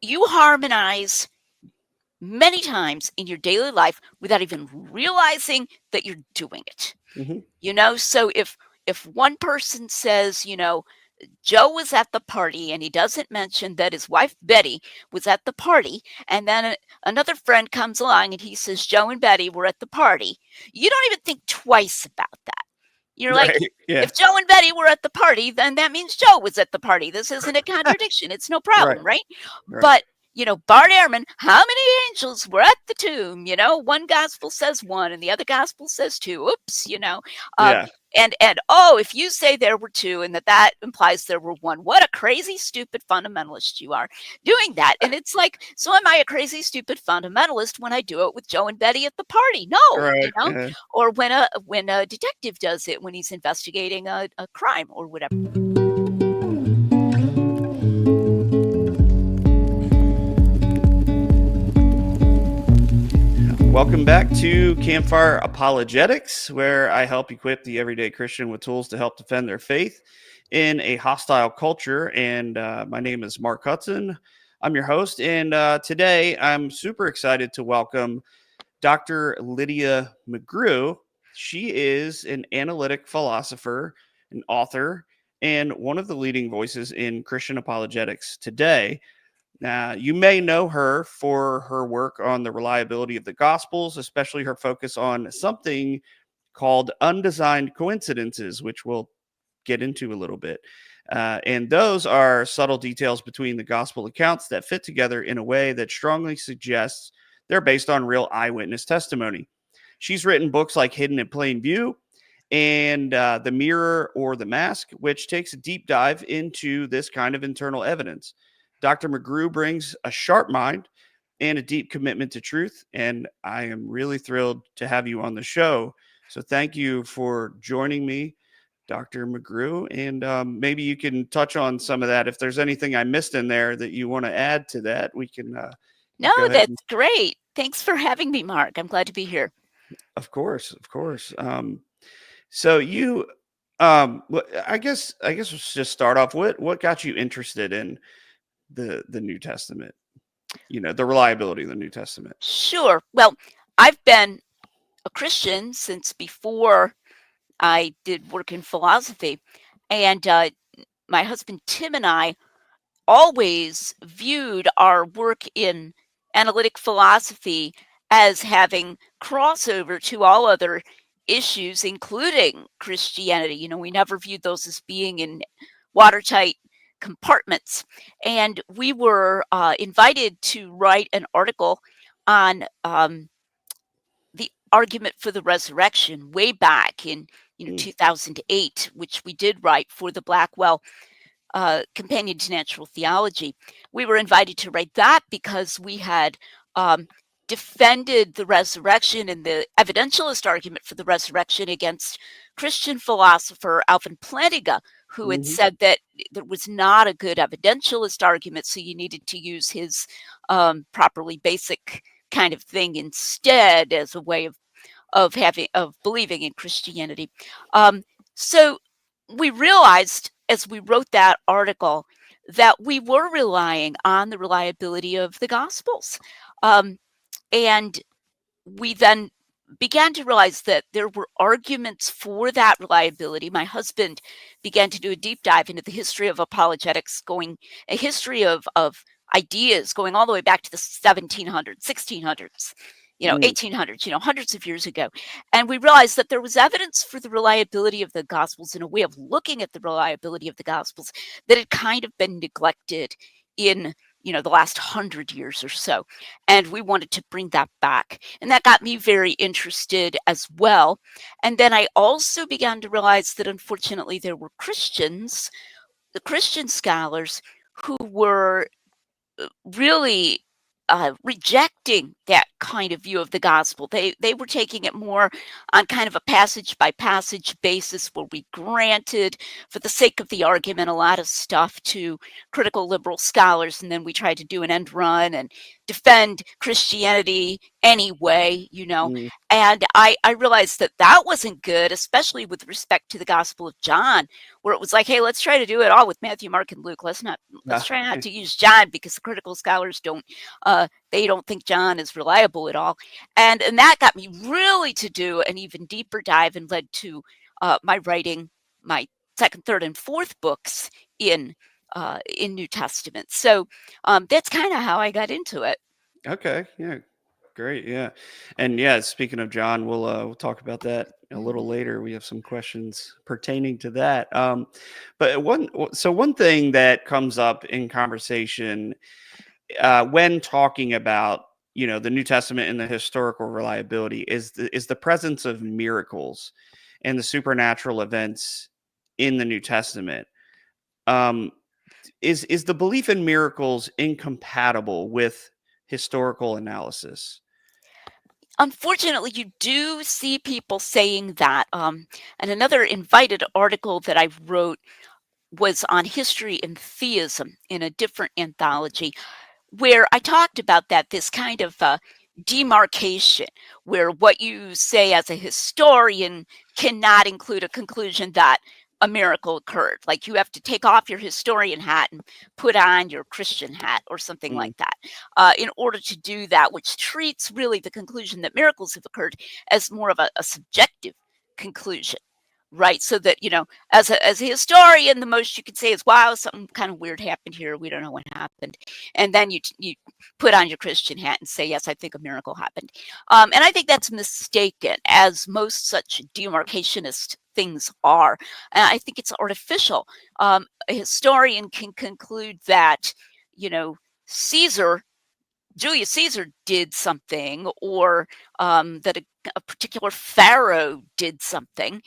you harmonize many times in your daily life without even realizing that you're doing it. Hmm. So if one person says, Joe was at the party, and he doesn't mention that his wife Betty was at the party, and then another friend comes along and he says Joe and Betty were at the party, you don't even think twice about that. You're like, Right. Yeah. if Joe and Betty were at the party, then that means Joe was at the party. This isn't a contradiction. It's no Right. problem, right? Right. But Bart Ehrman, how many angels were at the tomb? One gospel says one and the other gospel says two. Oops. Um, Yeah. and oh, if you say there were two and that implies there were one, what a crazy, stupid fundamentalist you are doing that. And it's like, so am I a crazy, stupid fundamentalist when I do it with Joe and Betty at the party? No, Right. Yeah. or when a detective does it when he's investigating a crime or whatever. Welcome back to Campfire Apologetics, where I help equip the everyday Christian with tools to help defend their faith in a hostile culture. And my name is Mark Hudson. I'm your host. And today I'm super excited to welcome Dr. Lydia McGrew. She is an analytic philosopher, an author, and one of the leading voices in Christian apologetics today. You may know her for her work on the reliability of the Gospels, especially her focus on something called undesigned coincidences, which we'll get into a little bit. And those are subtle details between the Gospel accounts that fit together in a way that strongly suggests they're based on real eyewitness testimony. She's written books like Hidden in Plain View and The Mirror or the Mask, which takes a deep dive into this kind of internal evidence. Dr. McGrew brings a sharp mind and a deep commitment to truth, and I am really thrilled to have you on the show. So thank you for joining me, Dr. McGrew, and maybe you can touch on some of that. If there's anything I missed in there that you want to add to that, we can No, go ahead. that's great. Thanks for having me, Mark. I'm glad to be here. Of course, of course. So you, I guess let's just start off. What got you interested in the New Testament? The reliability of the New Testament. Sure. Well, I've been a Christian since before I did work in philosophy. And my husband Tim and I always viewed our work in analytic philosophy as having crossover to all other issues, including Christianity. We never viewed those as being in watertight compartments. And we were invited to write an article on the argument for the resurrection way back in Mm. 2008, which we did write for the Blackwell Companion to Natural Theology. We were invited to write that because we had defended the resurrection and the evidentialist argument for the resurrection against Christian philosopher Alvin Plantinga, who had Hmm. said that there was not a good evidentialist argument, so you needed to use his properly basic kind of thing instead as a way of believing in Christianity. So we realized as we wrote that article that we were relying on the reliability of the Gospels. And we then began to realize that there were arguments for that reliability. My husband began to do a deep dive into the history of apologetics, a history of ideas going all the way back to the 1700s, 1600s, Mm. 1800s, hundreds of years ago. And we realized that there was evidence for the reliability of the Gospels and a way of looking at the reliability of the Gospels that had kind of been neglected in the last 100 years or so. And we wanted to bring that back. And that got me very interested as well. And then I also began to realize that unfortunately there were the Christian scholars, who were really rejecting that kind of view of the gospel. They were taking it more on kind of a passage by passage basis, where we granted, for the sake of the argument, a lot of stuff to critical liberal scholars, and then we tried to do an end run and defend Christianity anyway. Mm. And I realized that that wasn't good, especially with respect to the Gospel of John, where it was like, hey, let's try to do it all with Matthew, Mark, and Luke. Let's try not to use John, because the critical scholars they don't think John is reliable at all. And that got me really to do an even deeper dive, and led to my writing my second, third, and fourth books in New Testament. So that's kind of how I got into it. Okay. Yeah. Great. Yeah. And yeah, speaking of John, we'll talk about that a little Mhm. later. We have some questions pertaining to that. But one thing that comes up in conversation when talking about the New Testament and the historical reliability is the presence of miracles and the supernatural events in the New Testament. Um, is the belief in miracles incompatible with historical analysis? Unfortunately, you do see people saying that. And another invited article that I wrote was on history and theism in a different anthology, where I talked about that, this kind of demarcation, where what you say as a historian cannot include a conclusion that a miracle occurred. Like, you have to take off your historian hat and put on your Christian hat or something Mm, like that in order to do that, which treats really the conclusion that miracles have occurred as more of a subjective conclusion. Right, so that, as a historian, the most you could say is, "Wow, something kind of weird happened here. We don't know what happened," and then you put on your Christian hat and say, "Yes, I think a miracle happened." And I think that's mistaken, as most such demarcationist things are. And I think it's artificial. A historian can conclude that, you know, Caesar Julius Caesar did something, or that a particular pharaoh did something,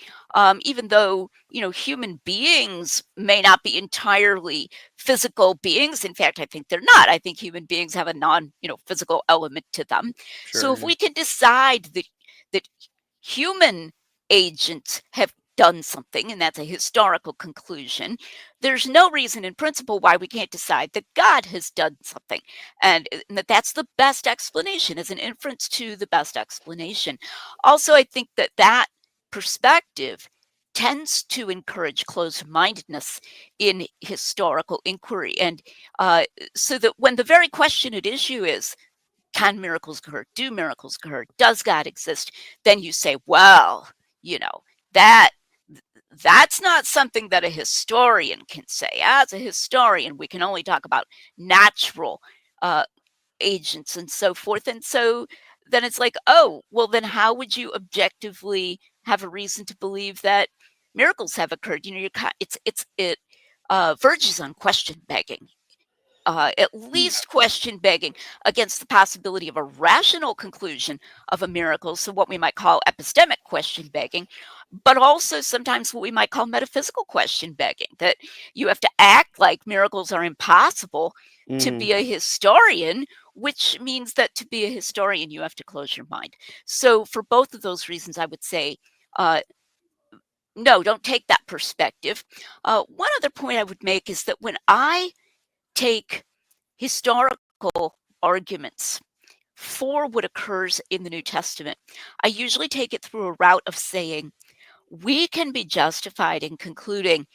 even though, human beings may not be entirely physical beings. In fact, I think they're not. I think human beings have a physical element to them. So sure. if Yeah. we can decide that human agents have done something, and that's a historical conclusion, there's no reason in principle why we can't decide that God has done something, and that's the best explanation, as an inference to the best explanation. Also, I think that perspective tends to encourage closed-mindedness in historical inquiry, and so that when the very question at issue is, can miracles occur? Do miracles occur? Does God exist? Then you say, well, you know, that that's not something that a historian can say. As a historian, we can only talk about natural uh, agents and so forth. And so then it's like, oh, well, then how would you objectively have a reason to believe that miracles have occurred? It verges on question begging, at least question begging against the possibility of a rational conclusion of a miracle, so what we might call epistemic question begging, but also sometimes what we might call metaphysical question begging, that you have to act like miracles are impossible to Mhm. be a historian, which means that to be a historian, you have to close your mind. So, for both of those reasons, I would say, uh, no, don't take that perspective. One other point I would make is that when I take historical arguments for what occurs in the New Testament, I usually take it through a route of saying, we can be justified in concluding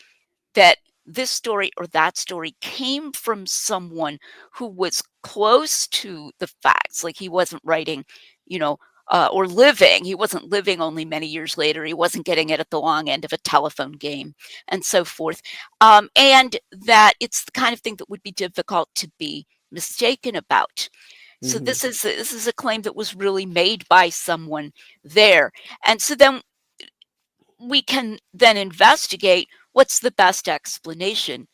that this story or that story came from someone who was close to the facts. Like, he wasn't writing, you know, or living. He wasn't living only many years later. He wasn't getting it at the long end of a telephone game, and so forth. And that it's the kind of thing that would be difficult to be mistaken about. So Mhm. this is a claim that was really made by someone there, and so then we can then investigate, what's the best explanation.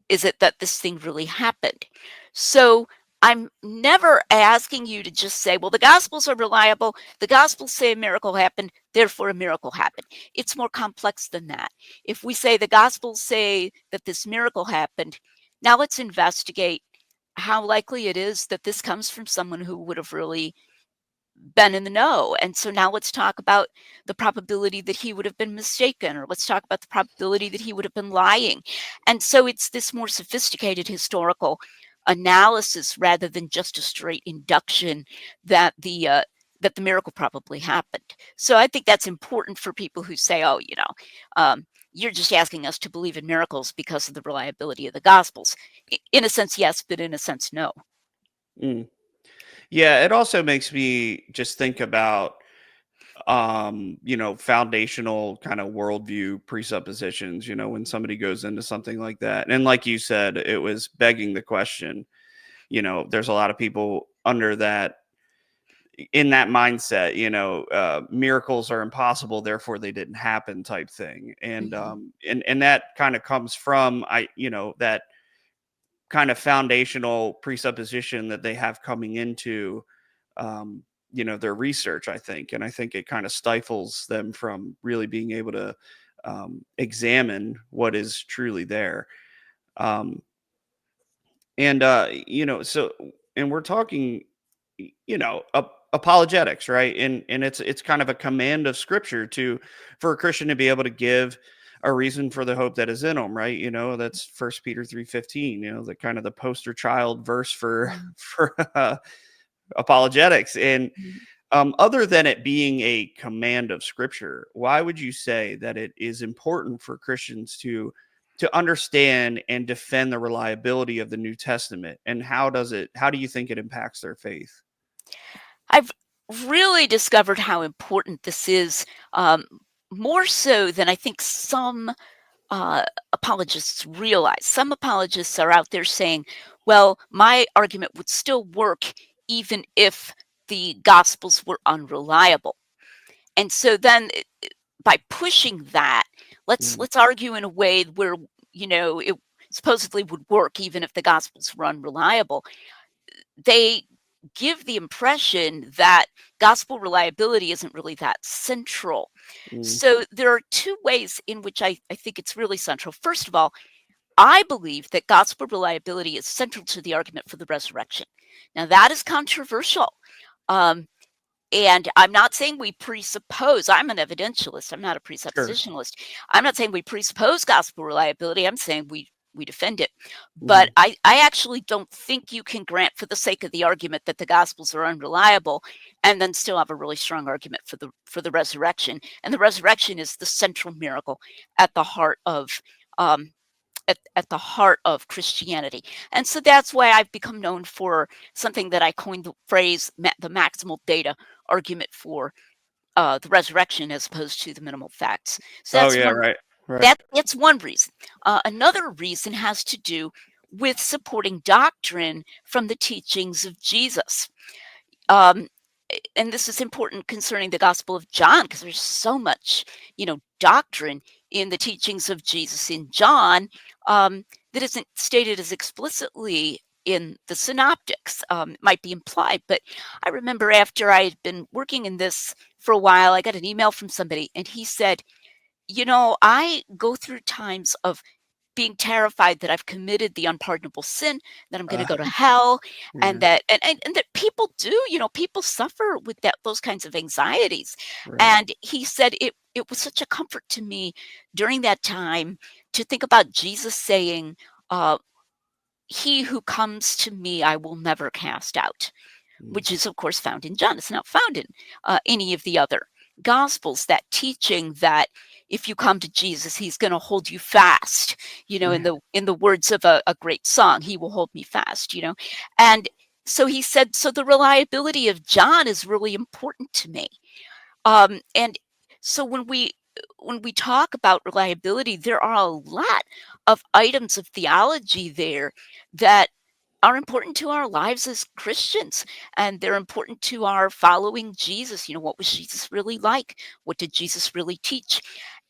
Is it that this thing really happened? So I'm never asking you to just say, well, the Gospels are reliable. The Gospels say a miracle happened, therefore a miracle happened. It's more complex than that. If we say the Gospels say that this miracle happened, now let's investigate how likely it is that this comes from someone who would have really been in the know. And so now let's talk about the probability that he would have been mistaken, or let's talk about the probability that he would have been lying. And so it's this more sophisticated historical analysis, rather than just a straight induction that that the miracle probably happened. So I think that's important for people who say, oh, you're just asking us to believe in miracles because of the reliability of the Gospels. In a sense, yes, but in a sense, no. Mm. Yeah, it also makes me just think about foundational kind of worldview presuppositions, when somebody goes into something like that. And like you said, it was begging the question. There's a lot of people under that in that mindset, miracles are impossible, therefore they didn't happen type thing. And Mhm. and that kind of comes from that kind of foundational presupposition that they have coming into um, their research, I think. And I think it kind of stifles them from really being able to examine what is truly there. Um, and so, and we're talking, apologetics, right? And it's kind of a command of Scripture to for a Christian to be able to give a reason for the hope that is in them, right? That's First Peter 3:15. The kind of the poster child verse for Mhm. for apologetics. And Mhm. other than it being a command of Scripture, why would you say that it is important for Christians to understand and defend the reliability of the New Testament? And how do you think it impacts their faith? I've really discovered how important this is, more so than I think some uh, apologists realize. Some apologists are out there saying, well, my argument would still work even if the Gospels were unreliable. And so then by pushing that, Mm, let's argue in a way where it supposedly would work even if the Gospels were unreliable. They give the impression that gospel reliability isn't really that central. mm, So there are two ways in which I think it's really central. First of all, I believe that gospel reliability is central to the argument for the resurrection. Now, that is controversial. Um, and I'm not saying we presuppose, I'm an evidentialist, I'm not a sure. presuppositionalist. I'm not saying we presuppose gospel reliability, I'm saying we defend it. But Mhm. I actually don't think you can grant for the sake of the argument that the gospels are unreliable and then still have a really strong argument for the resurrection. And the resurrection is the central miracle at the heart of um, at the heart of Christianity. And so that's why I've become known for something that I coined the phrase the maximal data argument for the resurrection as opposed to the minimal facts. So Oh that's yeah, one right, right. that's one reason. Another reason has to do with supporting doctrine from the teachings of Jesus. Um, and this is important concerning the Gospel of John because there's so much, doctrine in the teachings of Jesus in John that isn't stated as explicitly in the synoptics. It might be implied, but I remember after I had been working in this for a while, I got an email from somebody, and he said, I go through times of being terrified that I've committed the unpardonable sin, that I'm going to Uh, go to hell, and yeah, that people do, people suffer with those kinds of anxieties. right. And he said it was such a comfort to me during that time to think about Jesus saying, uh, "He who comes to me, I will never cast out." Mm, Which is, of course, found in John. It's not found in any of the other Gospels. That teaching that if you come to Jesus, He's going to hold you fast. right. In the words of a great song, He will hold me fast. And so he said. So the reliability of John is really important to me. And so when we talk about reliability, there are a lot of items of theology there that are important to our lives as Christians, and they're important to our following Jesus. What was Jesus really like? What did Jesus really teach?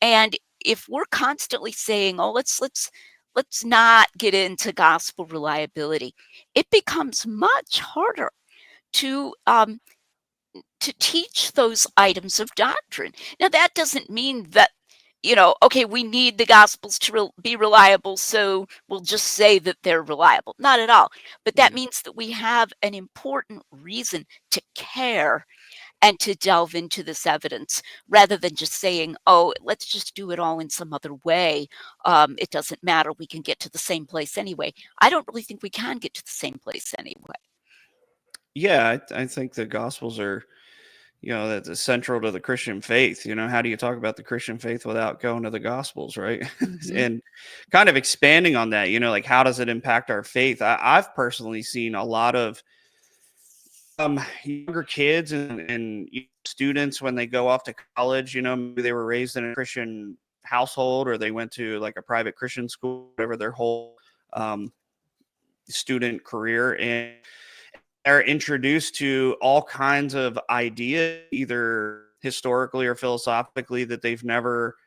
And if we're constantly saying, "Oh, let's not get into gospel reliability," it becomes much harder to to teach those items of doctrine. Now, that doesn't mean that, okay, we need the Gospels to be reliable, so we'll just say that they're reliable. Not at all. But that Yeah. means that we have an important reason to care and to delve into this evidence rather than just saying, oh, let's just do it all in some other way. It doesn't matter. We can get to the same place anyway. I don't really think we can get to the same place anyway. Yeah, I think the Gospels are that's central to the Christian faith. How do you talk about the Christian faith without going to the Gospels, right? Mhm. And kind of expanding on that, like how does it impact our faith? I've personally seen a lot of younger kids and students when they go off to college. Maybe they were raised in a Christian household or they went to like a private Christian school, whatever their whole um, student career, and they're introduced to all kinds of ideas, either historically or philosophically, that they've never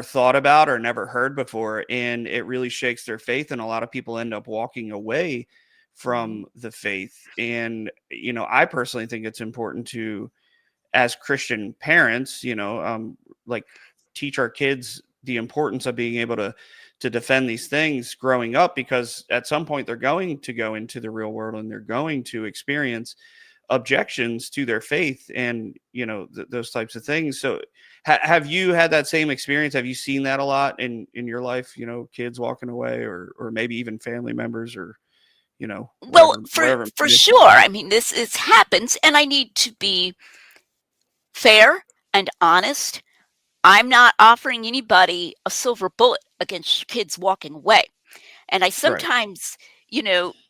thought about or never heard before, and it really shakes their faith, and a lot of people end up walking away Mhm. from the faith. And I personally think it's important to, as Christian parents, like teach our kids the importance of being able to defend these things growing up, because at some point they're going to go into the real world and they're going to experience objections to their faith and those types of things. So have you had that same experience? Have you seen that a lot in your life, kids walking away, or maybe even family members, or Well, whatever it for may be? sure. I mean, this happens, and I need to be fair and honest. I'm not offering anybody a silver bullet against kids walking away. And I Right. sometimes,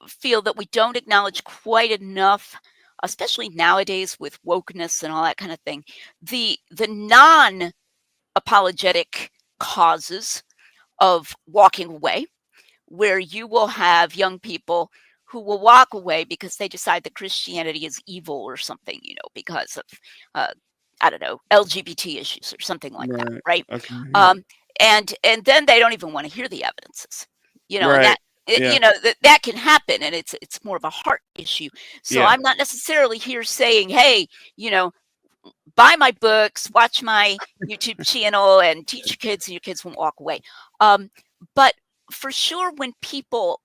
feel that we don't acknowledge quite enough, especially nowadays with wokeness and all that kind of thing, the non-apologetic causes of walking away, where you will have young people who will walk away because they decide that Christianity is evil or something, because of, uh, I don't know, LGBT issues or something like that, Right. right? Okay. Yeah. Um, and then they don't even want to hear the evidences, and Right. that Yeah. that can happen, and it's more of a heart issue. So Yeah. I'm not necessarily here saying, hey, you know, buy my books, watch my YouTube channel, and teach your kids, and your kids won't walk away. But for sure, when people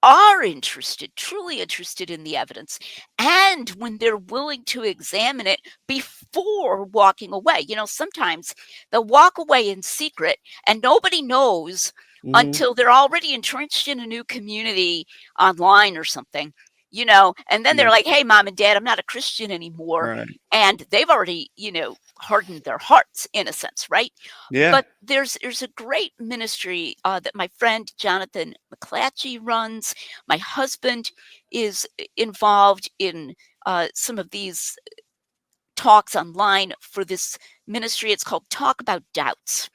are interested, truly interested in the evidence, and when they're willing to examine it before walking away, sometimes they'll walk away in secret and nobody knows Hmm. until they're already entrenched in a new community online or something. And then Yeah. they're like, hey, mom and dad, I'm not a Christian anymore, Right. and they've already hardened their hearts in a sense, right? Yeah. But there's a great ministry that my friend Jonathan McClatchy runs. My husband is involved in some of these talks online for this ministry. It's called Talk About Doubts,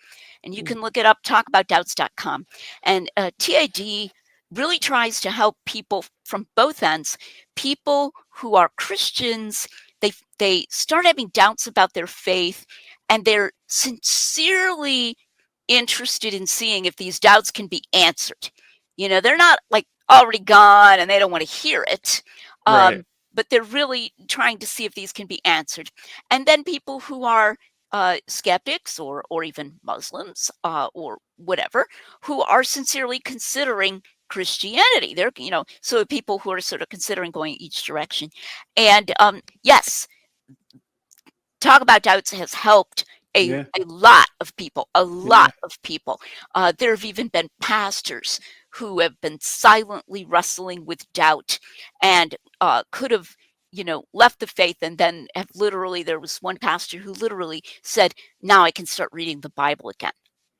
and you Mm. can look it up, talkaboutdoubts.com. And TAD really tries to help people from both ends. People who are Christians, they start having doubts about their faith, and they're sincerely interested in seeing if these doubts can be answered. They're not like already gone and they don't want to hear it. Right. But they're really trying to see if these can be answered. And then people who are skeptics, or even Muslims, or whatever, who are sincerely considering Christianity. So people who are sort of considering going each direction. And yes, Talk About Doubts has helped a, Yeah. a lot of people, a Yeah. lot of people. There have even been pastors who have been silently wrestling with doubt and could have, left the faith, and then have literally, there was one pastor who literally said, now I can start reading the Bible again.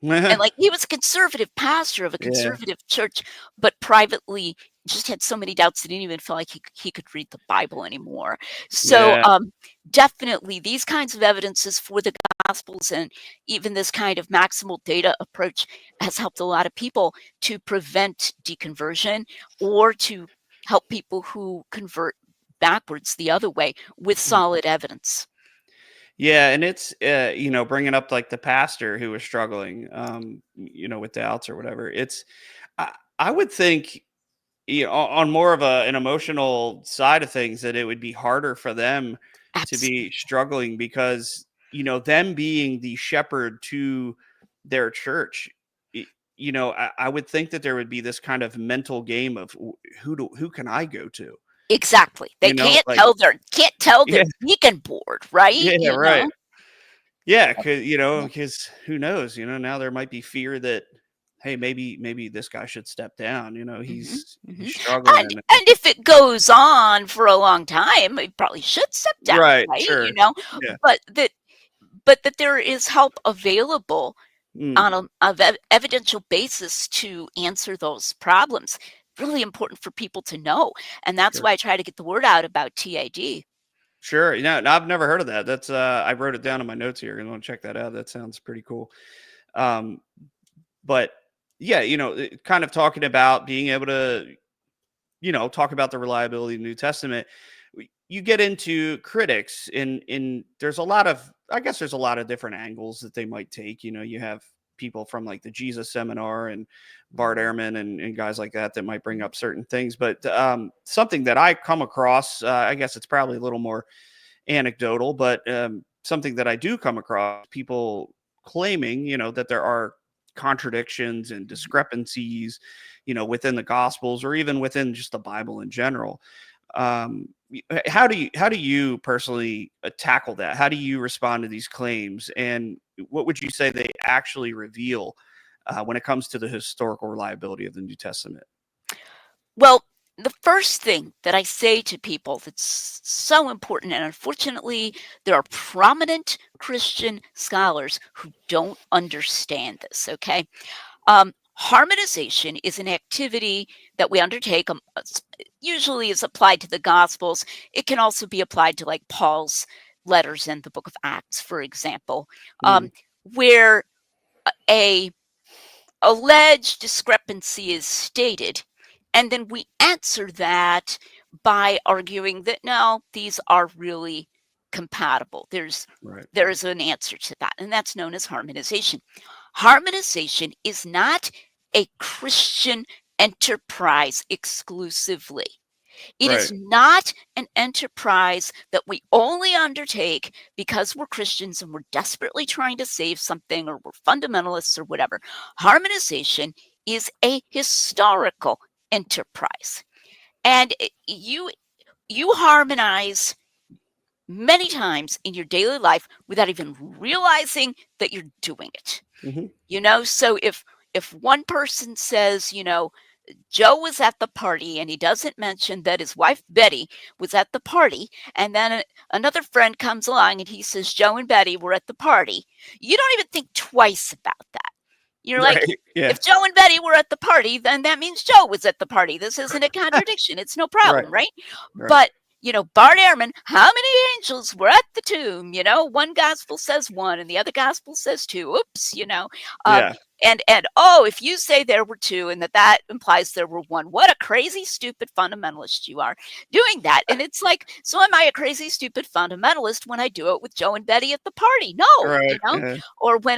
And like, he was a conservative pastor of a Yeah. conservative church, but privately just had so many doubts that he didn't even feel like he could read the Bible anymore. So Yeah. definitely these kinds of evidences for the Gospels, and even this kind of maximal data approach, has helped a lot of people to prevent deconversion, or to help people who convert backwards the other way with solid evidence. Yeah, and it's bringing up like the pastor who was struggling, with doubts or whatever. I would think, on more of an emotional side of things, that it would be harder for them to be Absolutely. struggling, because them being the shepherd to their church. y- I would think that there would be this kind of mental game of who can I go to? Exactly. They can't Like, tell their yeah, deacon board, right? yeah, right. Yeah, Uh, because yeah. who knows? Now there might be fear that hey, maybe this guy should step down. Mhm, He's mhm. struggling. And if it goes on for a long time, he probably should step down, Right. right? Sure. Yeah. But that there is help available Mm, on a evidential basis to answer those problems. Really important for people to know, and that's sure. why I try to get the word out about TAD. Sure. No, I've never heard of that. That's I wrote it down in my notes here. I want to check that out. That sounds pretty cool. Um, but yeah, kind of talking about being able to, talk about the reliability of the New Testament. You get into critics, in there's a lot of, I guess there's a lot of different angles that they might take. You have people from like the Jesus Seminar and Bart Mhm, Ehrman and guys like that might bring mhm, up certain things. But something that I come across, I guess it's probably a little more anecdotal, but something that I do come across, people claiming, that there are contradictions and mhm. discrepancies, within the Gospels or even within just the Bible in general. How do you personally tackle that? How do you respond to these claims, and what would you say they actually reveal when it comes to the historical reliability of the New Testament? Well, the first thing that I say to people that's so important, and unfortunately, there are prominent Christian scholars who don't understand this, okay? Harmonization is an activity that we undertake, usually is applied to the Gospels. It can also be applied to like Paul's letters in the book of Acts, for example, Mm, where a alleged discrepancy is stated, and then we answer that by arguing that no, these are really compatible. right. There is an answer to that, and that's known as harmonization. Harmonization is not a Christian enterprise exclusively. It is Right. not an enterprise that we only undertake because we're Christians and we're desperately trying to save something or we're fundamentalists or whatever. Harmonization is a historical enterprise. And you harmonize many times in your daily life without even realizing that you're doing it. Hmm. So if one person says, Joe was at the party and he doesn't mention that his wife Betty was at the party, and then another friend comes along and he says Joe and Betty were at the party, you don't even think twice about that. You're like, Right. Yeah. if Joe and Betty were at the party, then that means Joe was at the party. This isn't a contradiction. It's no Right. problem, right? Right. But Bart Ehrman, how many angels were at the tomb? One gospel says one and the other gospel says two. Oops, Um, Yeah. and oh, if you say there were two and that implies there were one, what a crazy, stupid fundamentalist you are doing that. And it's like, so am I a crazy, stupid fundamentalist when I do it with Joe and Betty at the party? No, Right. Yeah. or when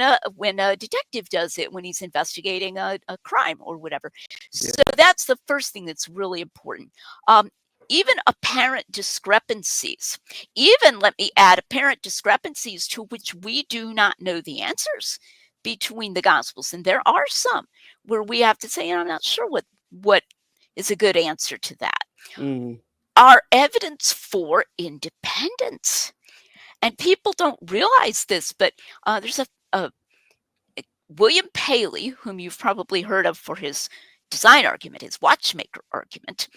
a detective does it when he's investigating a crime or whatever. Yeah. So that's the first thing that's really important. Um, even apparent discrepancies, even let me add apparent discrepancies to which we do not know the answers between the gospels, and there are some where we have to say, I'm not sure what is a good answer to that, Mhm. are evidence for independence. And people don't realize this, but there's a William Paley, whom you've probably heard of for his design argument, his watchmaker argument,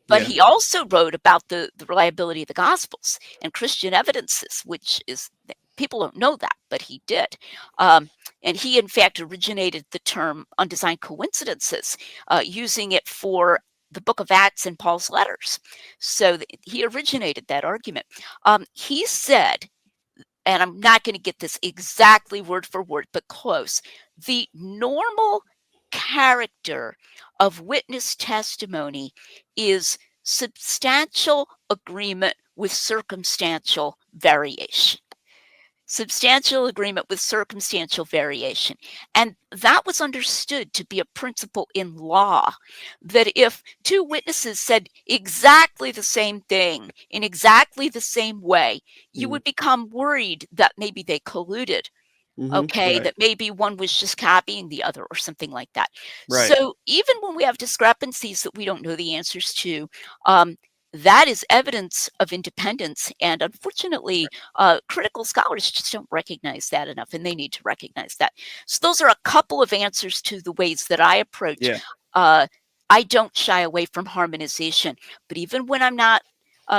but Yeah. he also wrote about the reliability of the Gospels and Christian evidences, which is, people don't know that, but he did. And he, in fact, originated the term undesigned coincidences, using it for the book of Acts and Paul's letters. So he originated that argument. He said, and I'm not going to get this exactly word for word, but close. The normal character of witness testimony is substantial agreement with circumstantial variation. Substantial agreement with circumstantial variation. And that was understood to be a principle in law, that if two witnesses said exactly the same thing in exactly the same way, you Mhm. would become worried that maybe they colluded. Mhm. Okay, Right. that maybe one was just copying the other or something like that. Right. So even when we have discrepancies that we don't know the answers to, um, that is evidence of independence. And unfortunately, critical scholars just don't recognize that enough, and they need to recognize that. So those are a couple of answers to the ways that I approach. Yeah. I don't shy away from harmonization, but even when I'm not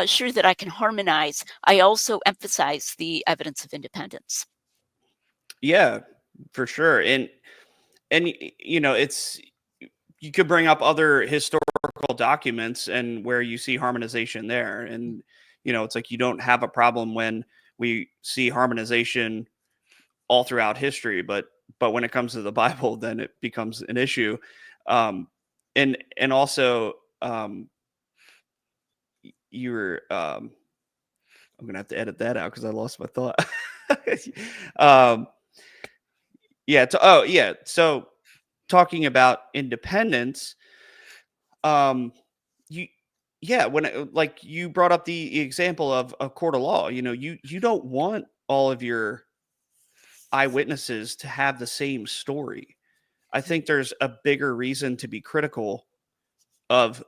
sure that I can harmonize, I also emphasize the evidence of independence. Yeah, for sure. And it's, you could bring up other historical documents and where you see harmonization there. And, it's like you don't have a problem when we see harmonization all throughout history, but when it comes to the Bible, then it becomes an issue. And also, you were, I'm gonna have to edit that out because I lost my thought. um, yeah. Yeah. So talking about independence, um, you, yeah, like you brought up the example of a court of law. You don't want all of your eyewitnesses to have the same story. I think there's a bigger reason to be critical of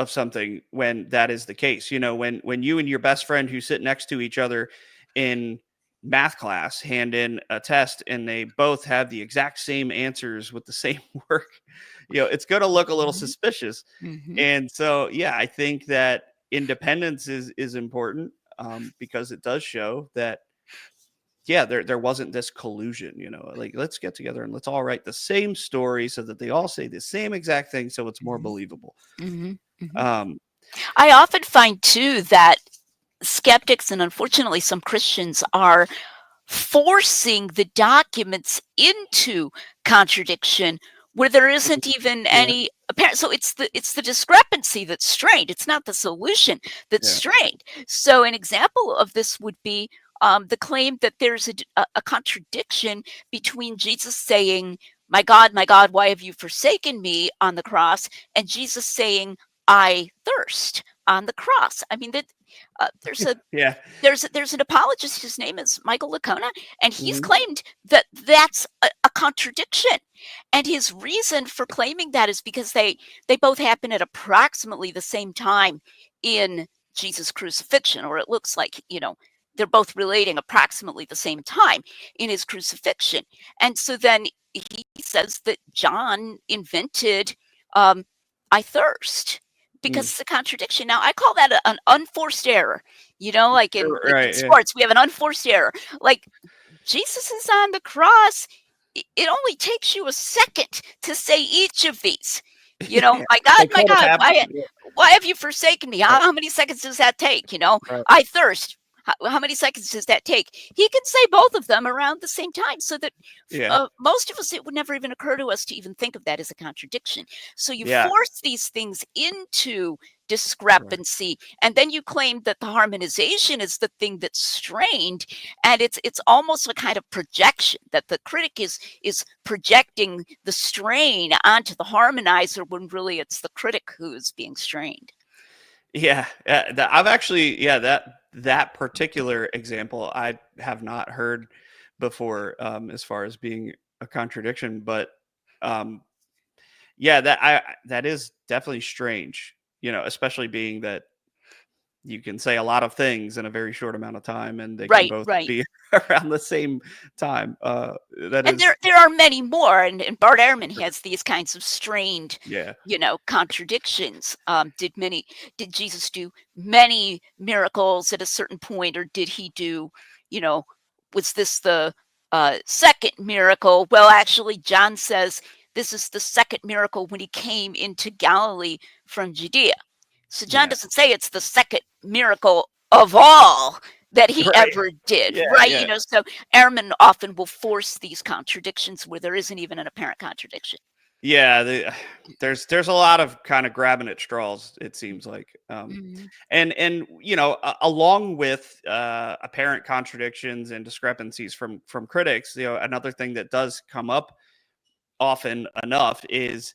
something when that is the case. When you and your best friend who sit next to each other in math class hand in a test and they both have the exact same answers with the same work, it's going to look a little suspicious. Mm-hmm. And so, yeah, I think that independence is important, because it does show that, yeah, there wasn't this collusion, like, let's get together and let's all write the same story so that they all say the same exact thing, so it's more believable. Mm-hmm. Mm-hmm. Um, I often find too that skeptics and unfortunately some Christians are forcing the documents into contradiction where there isn't even yeah, any apparent. So it's the discrepancy that's strained. It's not the solution that's yeah, strained. So an example of this would be the claim that there's a contradiction between Jesus saying, my God, why have you forsaken me" on the cross, and Jesus saying, "I thirst" on the cross. I mean, that there's a yeah. there's an apologist. His name is Michael Licona, and he's Mhm. claimed that that's a contradiction. And his reason for claiming that is because they both happen at approximately the same time in Jesus' crucifixion, or it looks like they're both relating approximately the same time in his crucifixion. And so then he says that John invented "I thirst" because Mm. it's a contradiction. Now I call that an unforced error. Like in Right, yeah. sports, we have an unforced error. Like Jesus is on the cross. It only takes you a second to say each of these. Yeah, they My could have God, happened. Yeah, why have you forsaken me? right, How many seconds does that take? right. I thirst. How many seconds does that take? He can say both of them around the same time, so that Yeah, most of us, it would never even occur to us to even think of that as a contradiction. So you yeah, force these things into right. discrepancy, and then you claim that the harmonization is the thing that's strained, and it's almost a kind of projection that the critic is projecting the strain onto the harmonizer when really it's the critic who's being strained. Yeah, I've actually, yeah, that particular example I have not heard before, as far as being a contradiction, but um, yeah, that is definitely strange, especially being that you can say a lot of things in a very short amount of time, and they can Right, both right. be around the same time. That And is, there are many more, and Bart Ehrman has these kinds of strained, yeah, contradictions. Did Jesus do many miracles at a certain point, or did he do, you know, was this the second miracle? Well, actually, John says this is the second miracle when he came into Galilee from Judea. So John yeah, doesn't say it's the second miracle of all that he right, ever did, yeah, right? yeah. So Ehrman often will force these contradictions where there isn't even an apparent contradiction. Yeah, there's a lot of kind of grabbing at straws, it seems like, Mhm. and along with apparent contradictions and discrepancies from critics, another thing that does come up often enough is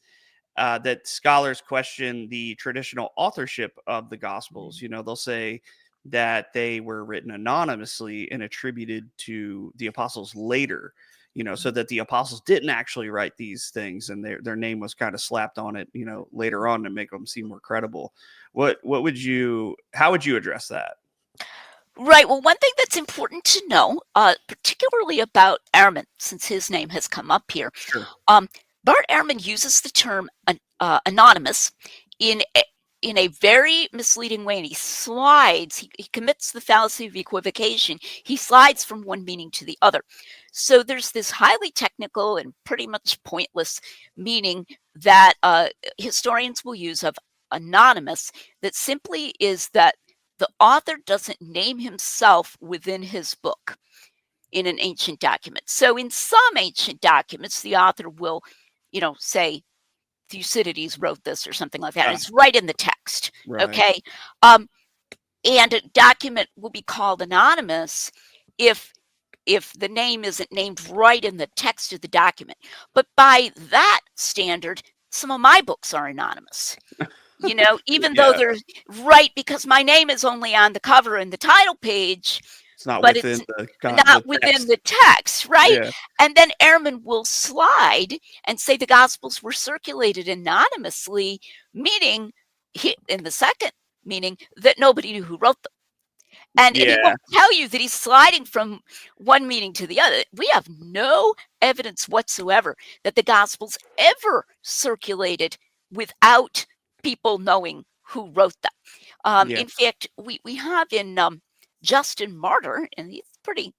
that scholars question the traditional authorship of the Gospels. They'll say that they were written anonymously and attributed to the apostles later. so that the apostles didn't actually write these things, and their name was kind of slapped on it, later on to make them seem more credible. How would you address that? Right. Well, one thing that's important to know, particularly about Ehrman, since his name has come up here, Sure. Bart Ehrman uses the term anonymous in a very misleading way, and he commits the fallacy of equivocation. He slides from one meaning to the other. So there's this highly technical and pretty much pointless meaning that historians will use of anonymous, that simply is that the author doesn't name himself within his book in an ancient document. So in some ancient documents, the author will, say Thucydides wrote this or something like that. Ah, It's right in the text. right. Okay. And a document will be called anonymous if the name isn't named right in the text of the document. But by that standard, some of my books are anonymous. Even though Yeah, they're right, because my name is only on the cover and the title page, it's not but within it's the not within text. the text, right? Yeah, And then Ehrman will slide and say the Gospels were circulated anonymously, meaning, in the second meaning, that nobody knew who wrote them. And he yeah, won't tell you that he's sliding from one meaning to the other. We have no evidence whatsoever that the Gospels ever circulated without people knowing who wrote them. yeah. In fact, we have in Justin Martyr, and he's pretty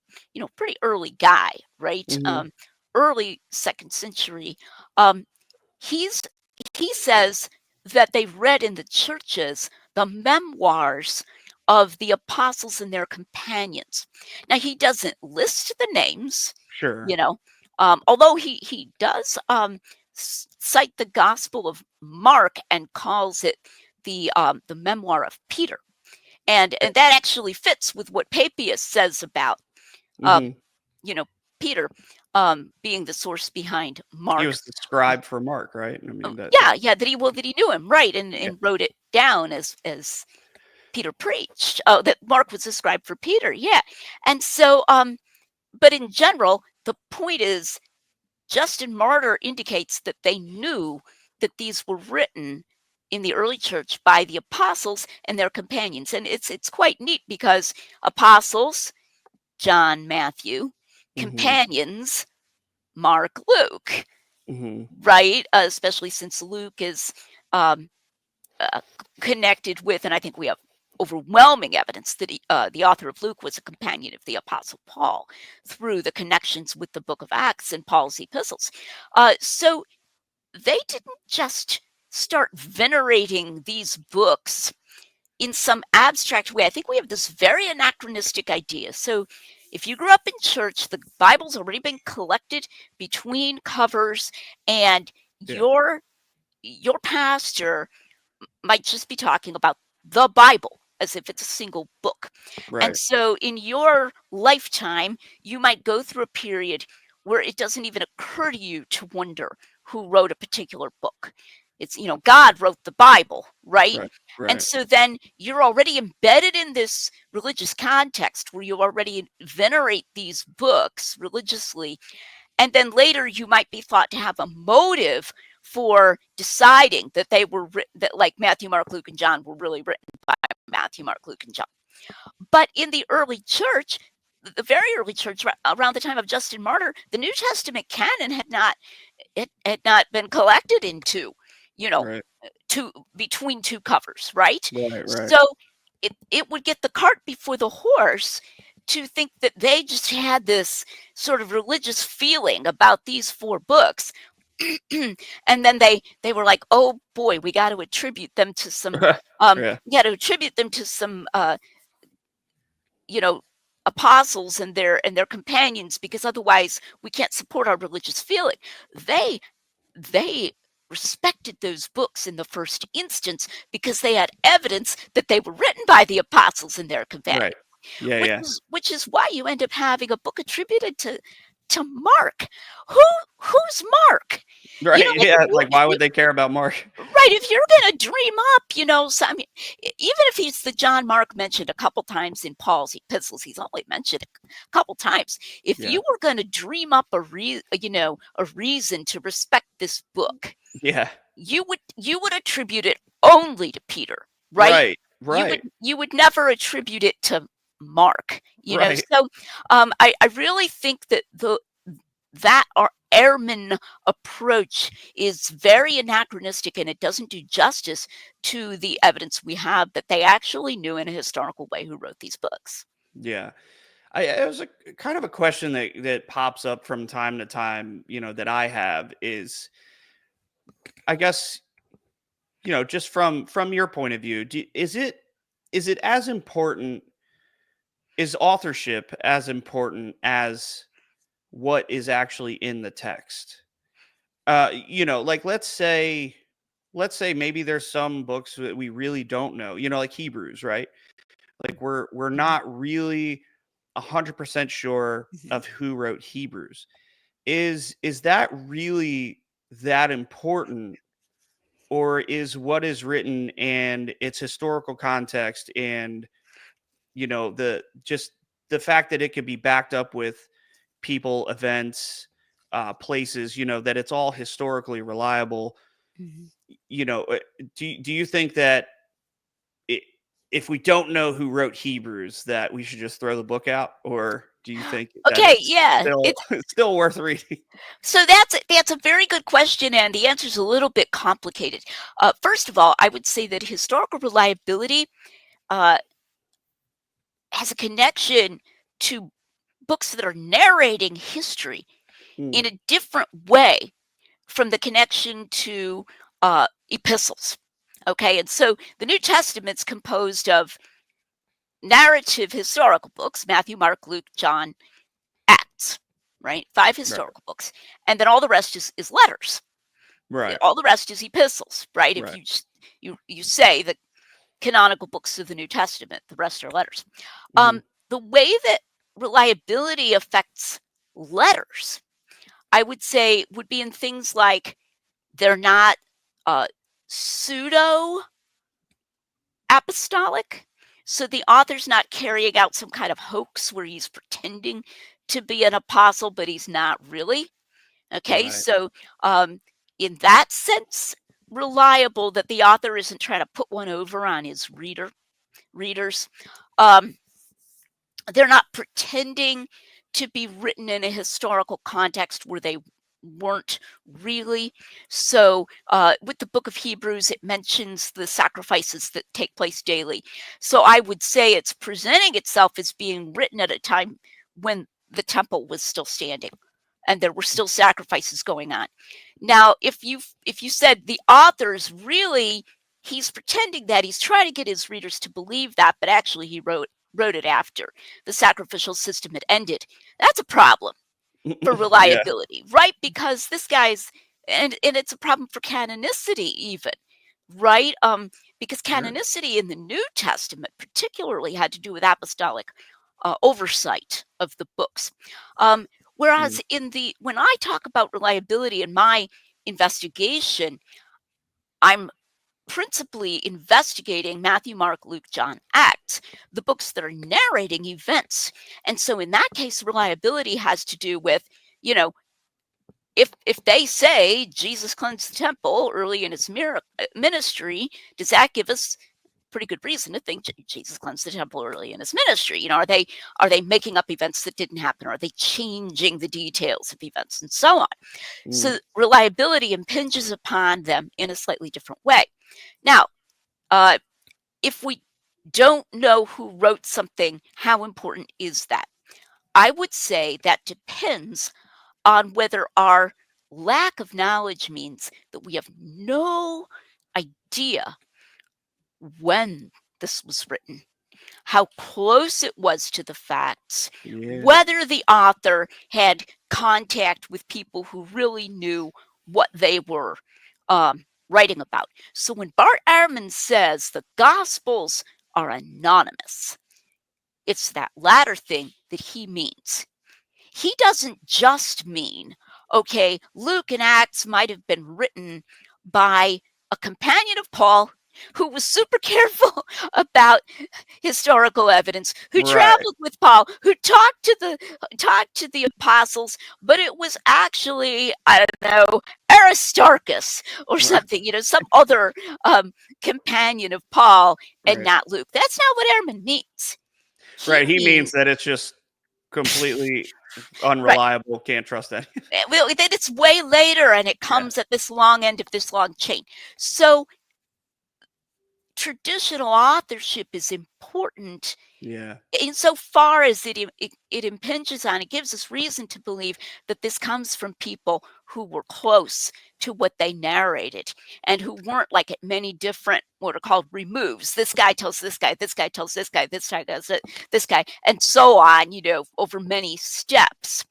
early guy, right? Hmm. Early second century. Um, he's he says that they read in the churches the memoirs of the apostles and their companions. Now he doesn't list the names, Sure. you know, although he does cite the Gospel of Mark and calls it the memoir of Peter, and that actually fits with what Papias says about uh, Hmm. you know Peter being the source behind He Mark. was the scribe for Mark, right? I mean that. Yeah, that he knew him, right, and Yeah. wrote it down as Peter preached. That Mark was a scribe for Peter, yeah. And so, but in general, the point is, Justin Martyr indicates that they knew that these were written in the early church by the apostles and their companions, and it's quite neat because apostles, John, Matthew, Hmm. companions, Mark, Luke, Hmm. right? Especially since Luke is um, uh, connected with, and I think we have overwhelming evidence that the author of Luke was a companion of the Apostle Paul through the connections with the book of Acts and Paul's epistles. So they didn't just start venerating these books in some abstract way. I think we have this very anachronistic idea. So if you grew up in church, the Bible's already been collected between covers, and Yeah. your pastor might just be talking about the Bible as if it's a single book. And Right. so in your lifetime, you might go through a period where it doesn't even occur to you to wonder who wrote a particular book. It's, God wrote the Bible, right? Right. And Right. so then you're already embedded in this religious context where you already venerate these books religiously, and then later you might be thought to have a motive for deciding that that like Matthew, Mark, Luke, and John were really written by Matthew, Mark, Luke, and John. But in the early church, the very early church, around the time of Justin Martyr, the New Testament canon had not been collected into, you know, Right. between two covers, right? Right. Right. So it would get the cart before the horse to think that they just had this sort of religious feeling about these four books. And then they were like, oh boy, we got to attribute them to some Yeah. you know apostles and their companions, because otherwise we can't support our religious feeling. They they respected those books in the first instance because they had evidence that they were written by the apostles and their companions, Right. Yeah. which Yeah. is which is why you end up having a book attributed to to Mark. Who who's Mark? You know, Right. like Yeah. if Like, why would they care about Mark? right, if you're going to dream up, so, I mean, even if he's the John Mark mentioned a couple times in Paul's epistles, he's only mentioned a couple times. If Yeah. you were going to dream up a reason to respect this book, Yeah. you would attribute it only to Peter, right? Right. You would Right. you would never attribute it to Mark. Right. So I really think that that our airman approach is very anachronistic, and it doesn't do justice to the evidence we have that they actually knew in a historical way who wrote these books. Yeah. It was a kind of a question that pops up from time to time, that I have is, I guess, just from your point of view, is it as important, is authorship as important as what is actually in the text? Like, let's say maybe there's some books that we really don't know, like Hebrews, right? Like, we're Mhm, not really 100% sure mhm, of who wrote Hebrews. Is that really that important, or is what is written and its historical context and the fact that it could be backed up with people, events, places, that it's all historically reliable? mhm. Do you think that it, if we don't know who wrote Hebrews, that we should just throw the book out, or do you think that Okay, it's yeah, still it's it's still worth reading? so that's a very good question, and the answer is a little bit complicated. First of all, I would say that historical reliability uh, has a connection to books that are narrating history Mm, in a different way from the connection to epistles. Okay, and so the New Testament's composed of narrative historical books: Matthew, Mark, Luke, John, Acts, right? Five right, historical books. And then all the rest is letters. right, All the rest is epistles, right? If right. you say the canonical books of the New Testament, the rest are letters. Mhm, The way that reliability affects letters, I would say, would be in things like they're not uh, pseudo apostolic. So the author's not carrying out some kind of hoax where he's pretending to be an apostle, but he's not really. Okay, right. so in that sense, reliable, that the author isn't trying to put one over on his readers. Um, they're not pretending to be written in a historical context where they weren't really. So, with the book of Hebrews, it mentions the sacrifices that take place daily. So, I would say it's presenting itself as being written at a time when the temple was still standing and there were still sacrifices going on. Now, if you said the author's really, he's pretending that he's trying to get his readers to believe that, but actually he wrote it after the sacrificial system had ended. That's a problem for Yeah, reliability, right? Because this guy's, and it's a problem for canonicity even, right? Because sure. canonicity in the New Testament particularly had to do with apostolic oversight of the books. Um, Mm, whereas when I talk about reliability in my investigation, I'm principally investigating Matthew, Mark, Luke, John, Acts, the books that are narrating events. And so in that case, reliability has to do with, you know, if they say Jesus cleansed the temple early in his ministry, does that give us pretty good reason to think Jesus cleansed the temple early in his ministry? Are they making up events that didn't happen? Are they changing the details of events and so on? mm, So reliability impinges upon them in a slightly different way. Now, uh, if we don't know who wrote something, how important is that? I would say that depends on whether our lack of knowledge means that we have no idea when this was written, how close it was to the facts, yeah. whether the author had contact with people who really knew what they were writing about. So when Bart Ehrman says the Gospels are anonymous, it's that latter thing that he means. he doesn't just mean, okay, Luke and Acts might have been written by a companion of Paul who was super careful about historical evidence, who Right. traveled with Paul, who talked to the apostles, but it was actually, I don't know, Aristarchus or Right. something, some other companion of Paul and Right. not Luke. That's not what Ehrman means. He Right. He means means that it's just completely right. unreliable. Can't trust any. Well, then it's way later, and it Yeah. comes at this long end of this long chain. So traditional authorship is important Yeah. insofar as it impinges on, it gives us reason to believe that this comes from people who were close to what they narrated and who weren't like at many different what are called removes. This guy tells this guy, this guy tells this guy, this guy does it, this guy, and so on, over many steps.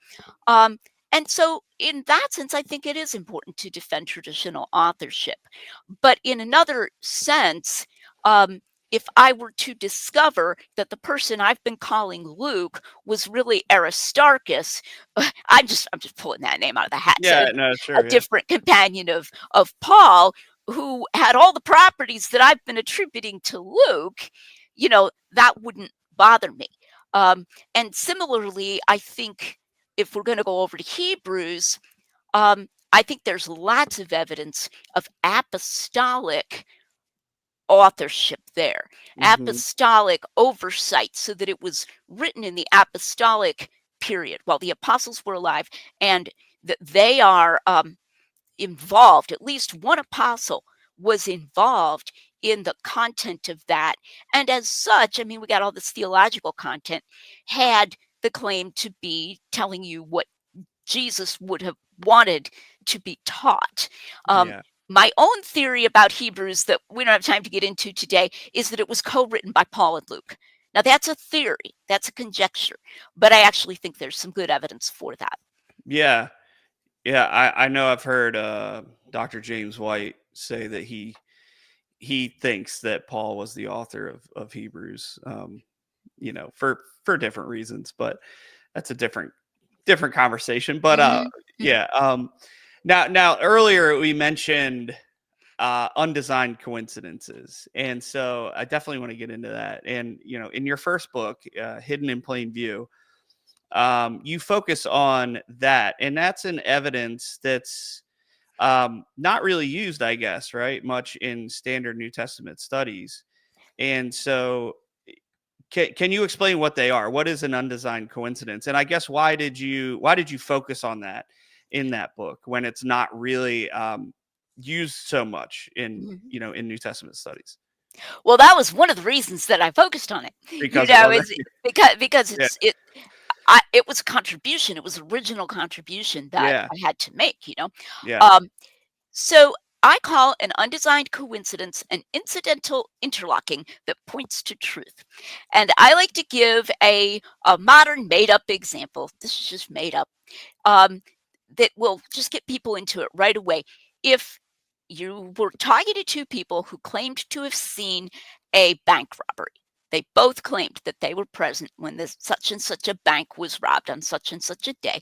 Um, and so, in that sense, I think it is important to defend traditional authorship. But in another sense, um, if I were to discover that the person I've been calling Luke was really Aristarchus, I'm just pulling that name out of the hat. So Yeah. No. a Sure. Yeah. different companion of Paul who had all the properties that I've been attributing to Luke, that wouldn't bother me. And similarly, I think if we're going to go over to Hebrews, I think there's lots of evidence of apostolic authorship there, Hmm. apostolic oversight, so that it was written in the apostolic period while the apostles were alive, and that they are involved. At least one apostle was involved in the content of that. And as such, I mean, we got all this theological content, had the claim to be telling you what Jesus would have wanted to be taught. Um, Yeah. my own theory about Hebrews that we don't have time to get into today is that it was co written by Paul and Luke. Now, that's a theory, that's a conjecture, but I actually think there's some good evidence for that. Yeah. Yeah. I know. I've heard Dr. James White say that he thinks that Paul was the author of Hebrews. For different reasons, but that's a different conversation. But Hmm. yeah. Now earlier we mentioned undesigned coincidences, and so I definitely want to get into that. And in your first book, Hidden in Plain View, you focus on that, and that's an evidence that's not really used, I guess, right, much in standard New Testament studies. And so can you explain what they are? What is an undesigned coincidence? And I guess why did you focus on that in that book when it's not really used so much in New Testament studies? Well, that was one of the reasons that I focused on it. Because it wasn't. Is because Yeah. it was a contribution. It was original contribution that Yeah. I had to make. Yeah. Um, So I call an undesigned coincidence an incidental interlocking that points to truth. And I like to give a modern made up example. This is just made up, um, that will just get people into it right away. If you were talking to two people who claimed to have seen a bank robbery, they both claimed that they were present when this such and such a bank was robbed on such and such a day.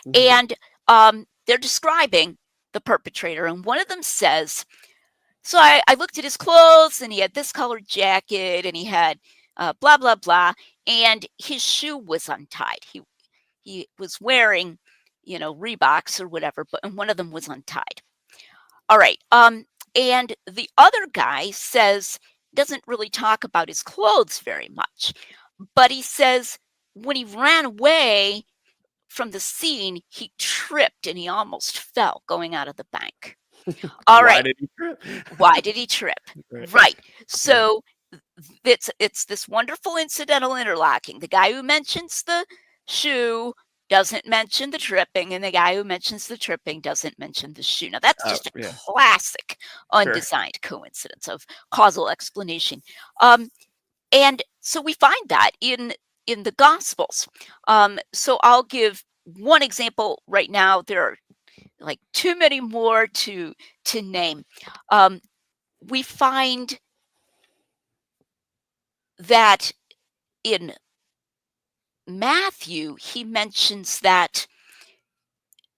Hmm. And they're describing the perpetrator, and one of them says, so I looked at his clothes, and he had this colored jacket, and he had blah blah blah, and his shoe was untied. He was wearing, Reeboks or whatever, but and one of them was untied. All right. And the other guy says, doesn't really talk about his clothes very much, but he says when he ran away from the scene, he tripped and he almost fell going out of the bank. All Why right. did he trip? Why did he trip? Right. Right. Yeah. So it's this wonderful incidental interlocking. The guy who mentions the shoe doesn't mention the tripping, and the guy who mentions the tripping doesn't mention the shoe. Now that's Oh, just a yeah. classic Sure. undesigned coincidence of causal explanation. And so we find that in the Gospels. So I'll give one example right now. There are like too many more to name. Um, we find that in Matthew, he mentions that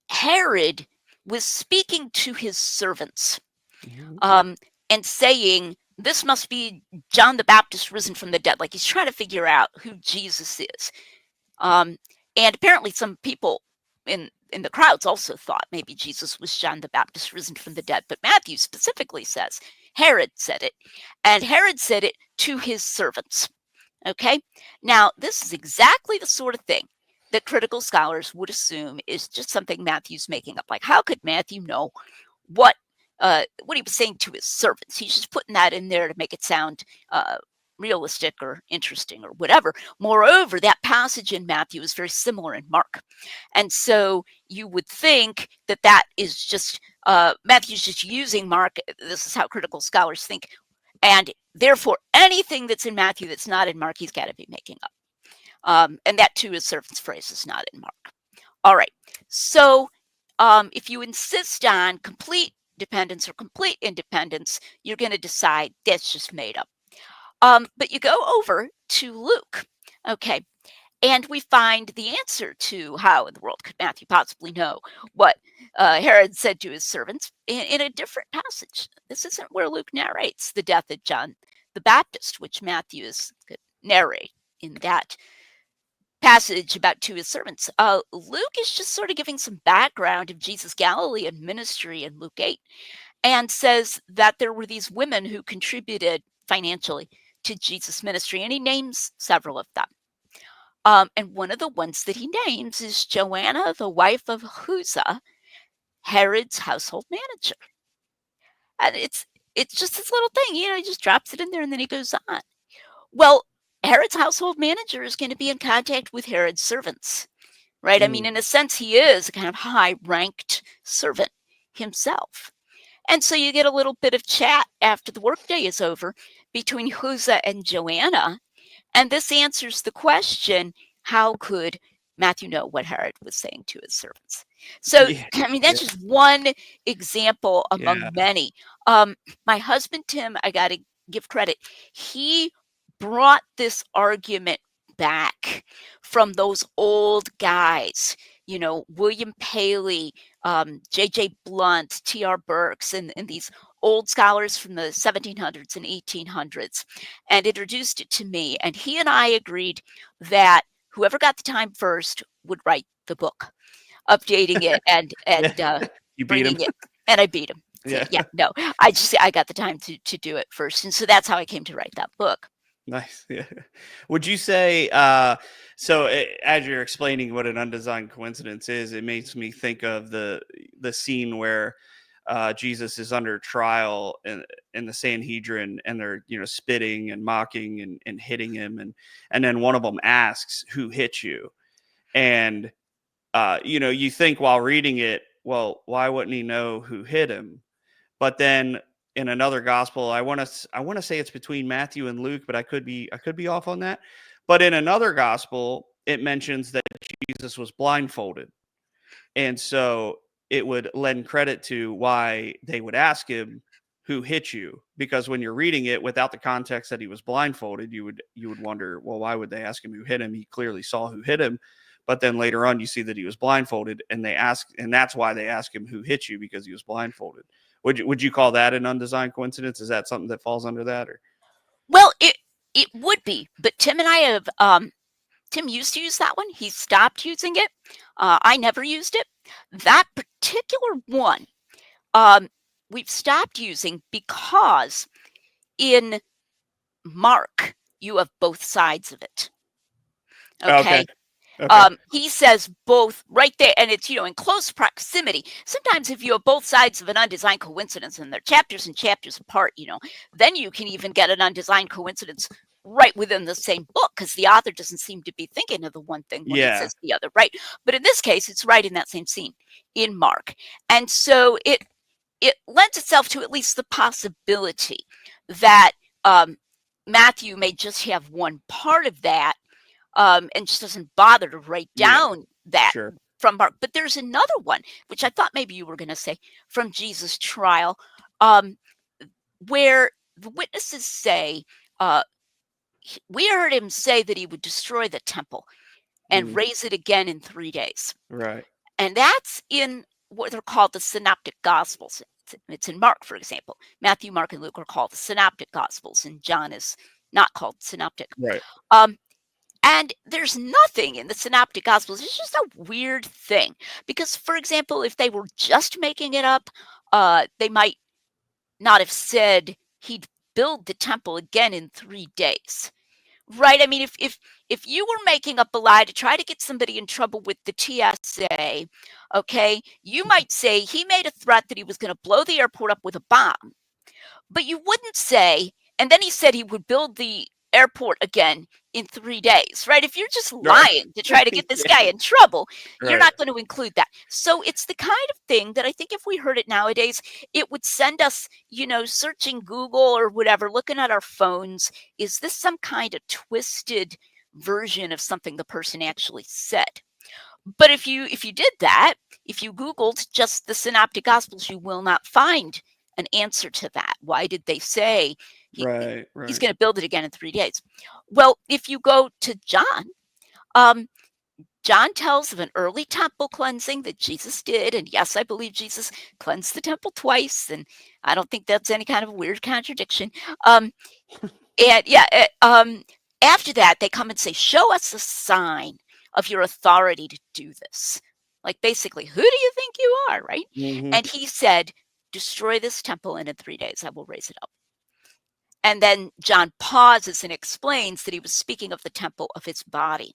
Herod was speaking to his servants Mhm. and saying, this must be John the Baptist risen from the dead. Like he's trying to figure out who Jesus is. And apparently some people in the crowds also thought maybe Jesus was John the Baptist risen from the dead. But Matthew specifically says Herod said it, and Herod said it to his servants. Okay, now this is exactly the sort of thing that critical scholars would assume is just something Matthew's making up. Like, how could Matthew know what what he was saying to his servants? He's just putting that in there to make it sound realistic or interesting or whatever. Moreover, that passage in Matthew is very similar in Mark, and so you would think that that is just Matthew's just using Mark. This is how critical scholars think, and therefore anything that's in Matthew that's not in Mark, he's got to be making up. And that too is servant's phrase is not in Mark. All right. So if you insist on complete dependence or complete independence, you're going to decide that's just made up. But you go over to Luke. Okay. And we find the answer to how in the world could Matthew possibly know what Herod said to his servants in a different passage. This isn't where Luke narrates the death of John the Baptist, which Matthew is going to narrate in that passage about to his servants. Luke is just sort of giving some background of Jesus' Galilean ministry in Luke 8 and says that there were these women who contributed financially to Jesus' ministry, and he names several of them. And one of the ones that he names is Joanna, the wife of Chuza, Herod's household manager. And it's just this little thing, he just drops it in there and then he goes on. Well, Herod's household manager is going to be in contact with Herod's servants, right? I mean, in a sense, he is a kind of high-ranked servant himself. And so you get a little bit of chat after the workday is over between Chuza and Joanna. And this answers the question, how could Matthew know what Herod was saying to his servants? So, Yeah. I mean, that's just one example Yeah. among many. My husband, Tim, I got to give credit. He brought this argument back from those old guys, William Paley, J.J. Blunt, T.R. Burks, and these old scholars from the 1700s and 1800s, and introduced it to me. And he and I agreed that whoever got the time first would write the book, updating it and Yeah. You beat him. bringing it. And I beat him. So, Yeah. yeah, no, I got the time to do it first, and so that's how I came to write that book. Nice. Yeah. Would you say as you're explaining what an undesigned coincidence is, it makes me think of the scene where Jesus is under trial in the Sanhedrin, and they're spitting and mocking and hitting him, and then one of them asks, "Who hit you?" And you think while reading it, well, why wouldn't he know who hit him? But then in another gospel, I want to say it's between Matthew and Luke, but I could be off on that. But in another gospel, it mentions that Jesus was blindfolded. And so it would lend credit to why they would ask him, who hit you? Because when you're reading it without the context that he was blindfolded, you would wonder, well, why would they ask him who hit him? He clearly saw who hit him. But then later on, you see that he was blindfolded, and that's why they ask him who hit you, because he was blindfolded. Would you call that an undesigned coincidence? Is that something that falls under that? Or Well, it would be, but Tim and I have Tim used to use that one. He stopped using it. I never used it. That particular one, we've stopped using because in Mark, you have both sides of it. Okay. He says both right there, and it's in close proximity. Sometimes if you have both sides of an undesigned coincidence and they're chapters and chapters apart, then you can even get an undesigned coincidence right within the same book, because the author doesn't seem to be thinking of the one thing when he says the other, right? But in this case, it's right in that same scene in Mark, and so it lends itself to at least the possibility that Matthew may just have one part of that. And just doesn't bother to write down that from Mark. But there's another one, which I thought maybe you were going to say, from Jesus' trial, where the witnesses say, we heard him say that he would destroy the temple. and raise it again in 3 days. Right. And that's in what they're called the synoptic gospels. It's in Mark, for example. Matthew, Mark, and Luke are called the synoptic gospels, and John is not called synoptic. Right. And there's nothing in the synoptic gospels. It's just a weird thing. Because, for example, if they were just making it up, they might not have said he'd build the temple again in 3 days. Right? I mean, if you were making up a lie to try to get somebody in trouble with the TSA, okay, you might say he made a threat that he was going to blow the airport up with a bomb. But you wouldn't say, and then he said he would build the airport again in 3 days, right? If you're just lying to try to get this guy in trouble, you're not going to include that. So it's the kind of thing that I think if we heard it nowadays, it would send us, searching Google or whatever, looking at our phones. Is this some kind of twisted version of something the person actually said? But if you did that, if you Googled just the synoptic gospels, you will not find an answer to that. Why did they say he's going to build it again in 3 days? Well, if you go to John, John tells of an early temple cleansing that Jesus did. And yes, I believe Jesus cleansed the temple twice. And I don't think that's any kind of weird contradiction. After that, they come and say, show us a sign of your authority to do this. Like basically, who do you think you are, right? And he said, destroy this temple, and in 3 days I will raise it up. And then John pauses and explains that he was speaking of the temple of his body.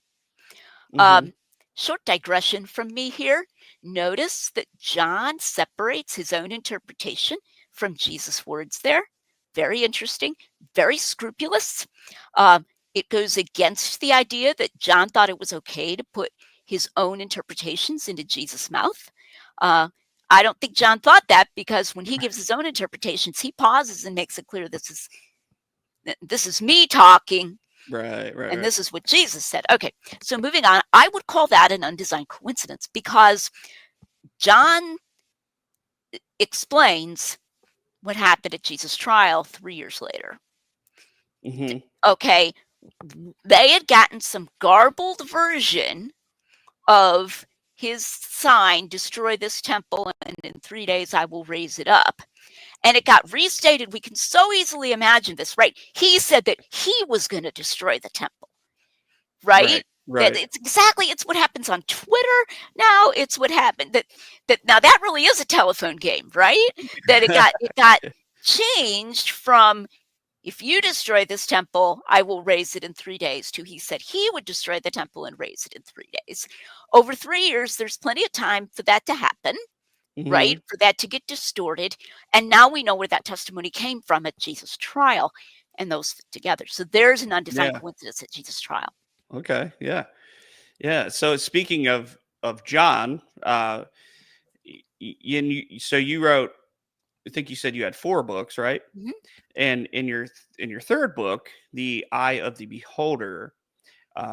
Short digression from me here. Notice that John separates his own interpretation from Jesus' words there. Very interesting, very scrupulous. It goes against the idea that John thought it was okay to put his own interpretations into Jesus' mouth. I don't think John thought that, because when he gives his own interpretations, he pauses and makes it clear this is me talking. Right. And this is what Jesus said. Okay, so moving on, I would call that an undesigned coincidence, because John explains what happened at Jesus' trial 3 years later. Okay, they had gotten some garbled version of his sign, destroy this temple, and in 3 days I will raise it up. And it got restated. We can so easily imagine this, right? He said that he was going to destroy the temple, right? It's what happens on Twitter now. It's what happened that now that really is a telephone game, right? That it got changed from, if you destroy this temple, I will raise it in 3 days, to he said he would destroy the temple and raise it in 3 days. Over 3 years, there's plenty of time for that to happen, right? For that to get distorted. And now we know where that testimony came from at Jesus' trial, and those fit together. So there's an undesigned coincidence at Jesus' trial. Okay. Yeah. Yeah. So speaking of John, so you wrote, I think you said you had 4 books, right? And in your third book, The Eye of the Beholder,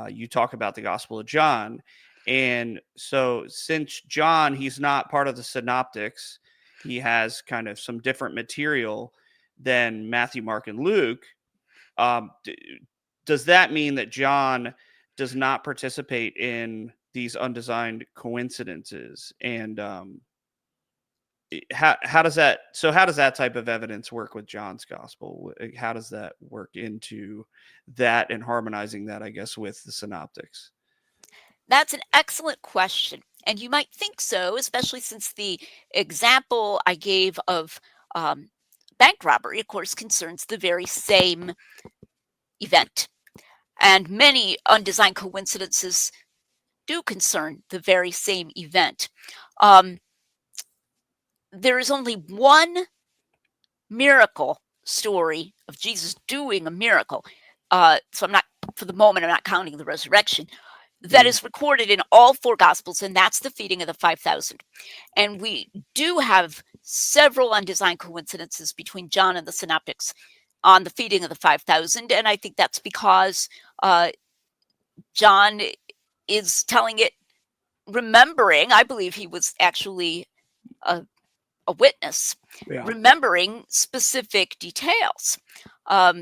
you talk about the Gospel of John. And so since John, he's not part of the synoptics, he has kind of some different material than Matthew, Mark, and Luke. Does that mean that John does not participate in these undesigned coincidences? And how does that type of evidence work with John's gospel? How does that work into that and harmonizing that, I guess, with the synoptics? That's an excellent question. And you might think so, especially since the example I gave of bank robbery, of course, concerns the very same event. And many undesigned coincidences do concern the very same event. There is only one miracle story of Jesus doing a miracle. So for the moment, I'm not counting the resurrection, that is recorded in all 4 Gospels, and that's the feeding of the 5,000. And we do have several undesigned coincidences between John and the synoptics on the feeding of the 5,000, and I think that's because John is telling it, remembering, I believe he was actually a witness, remembering specific details.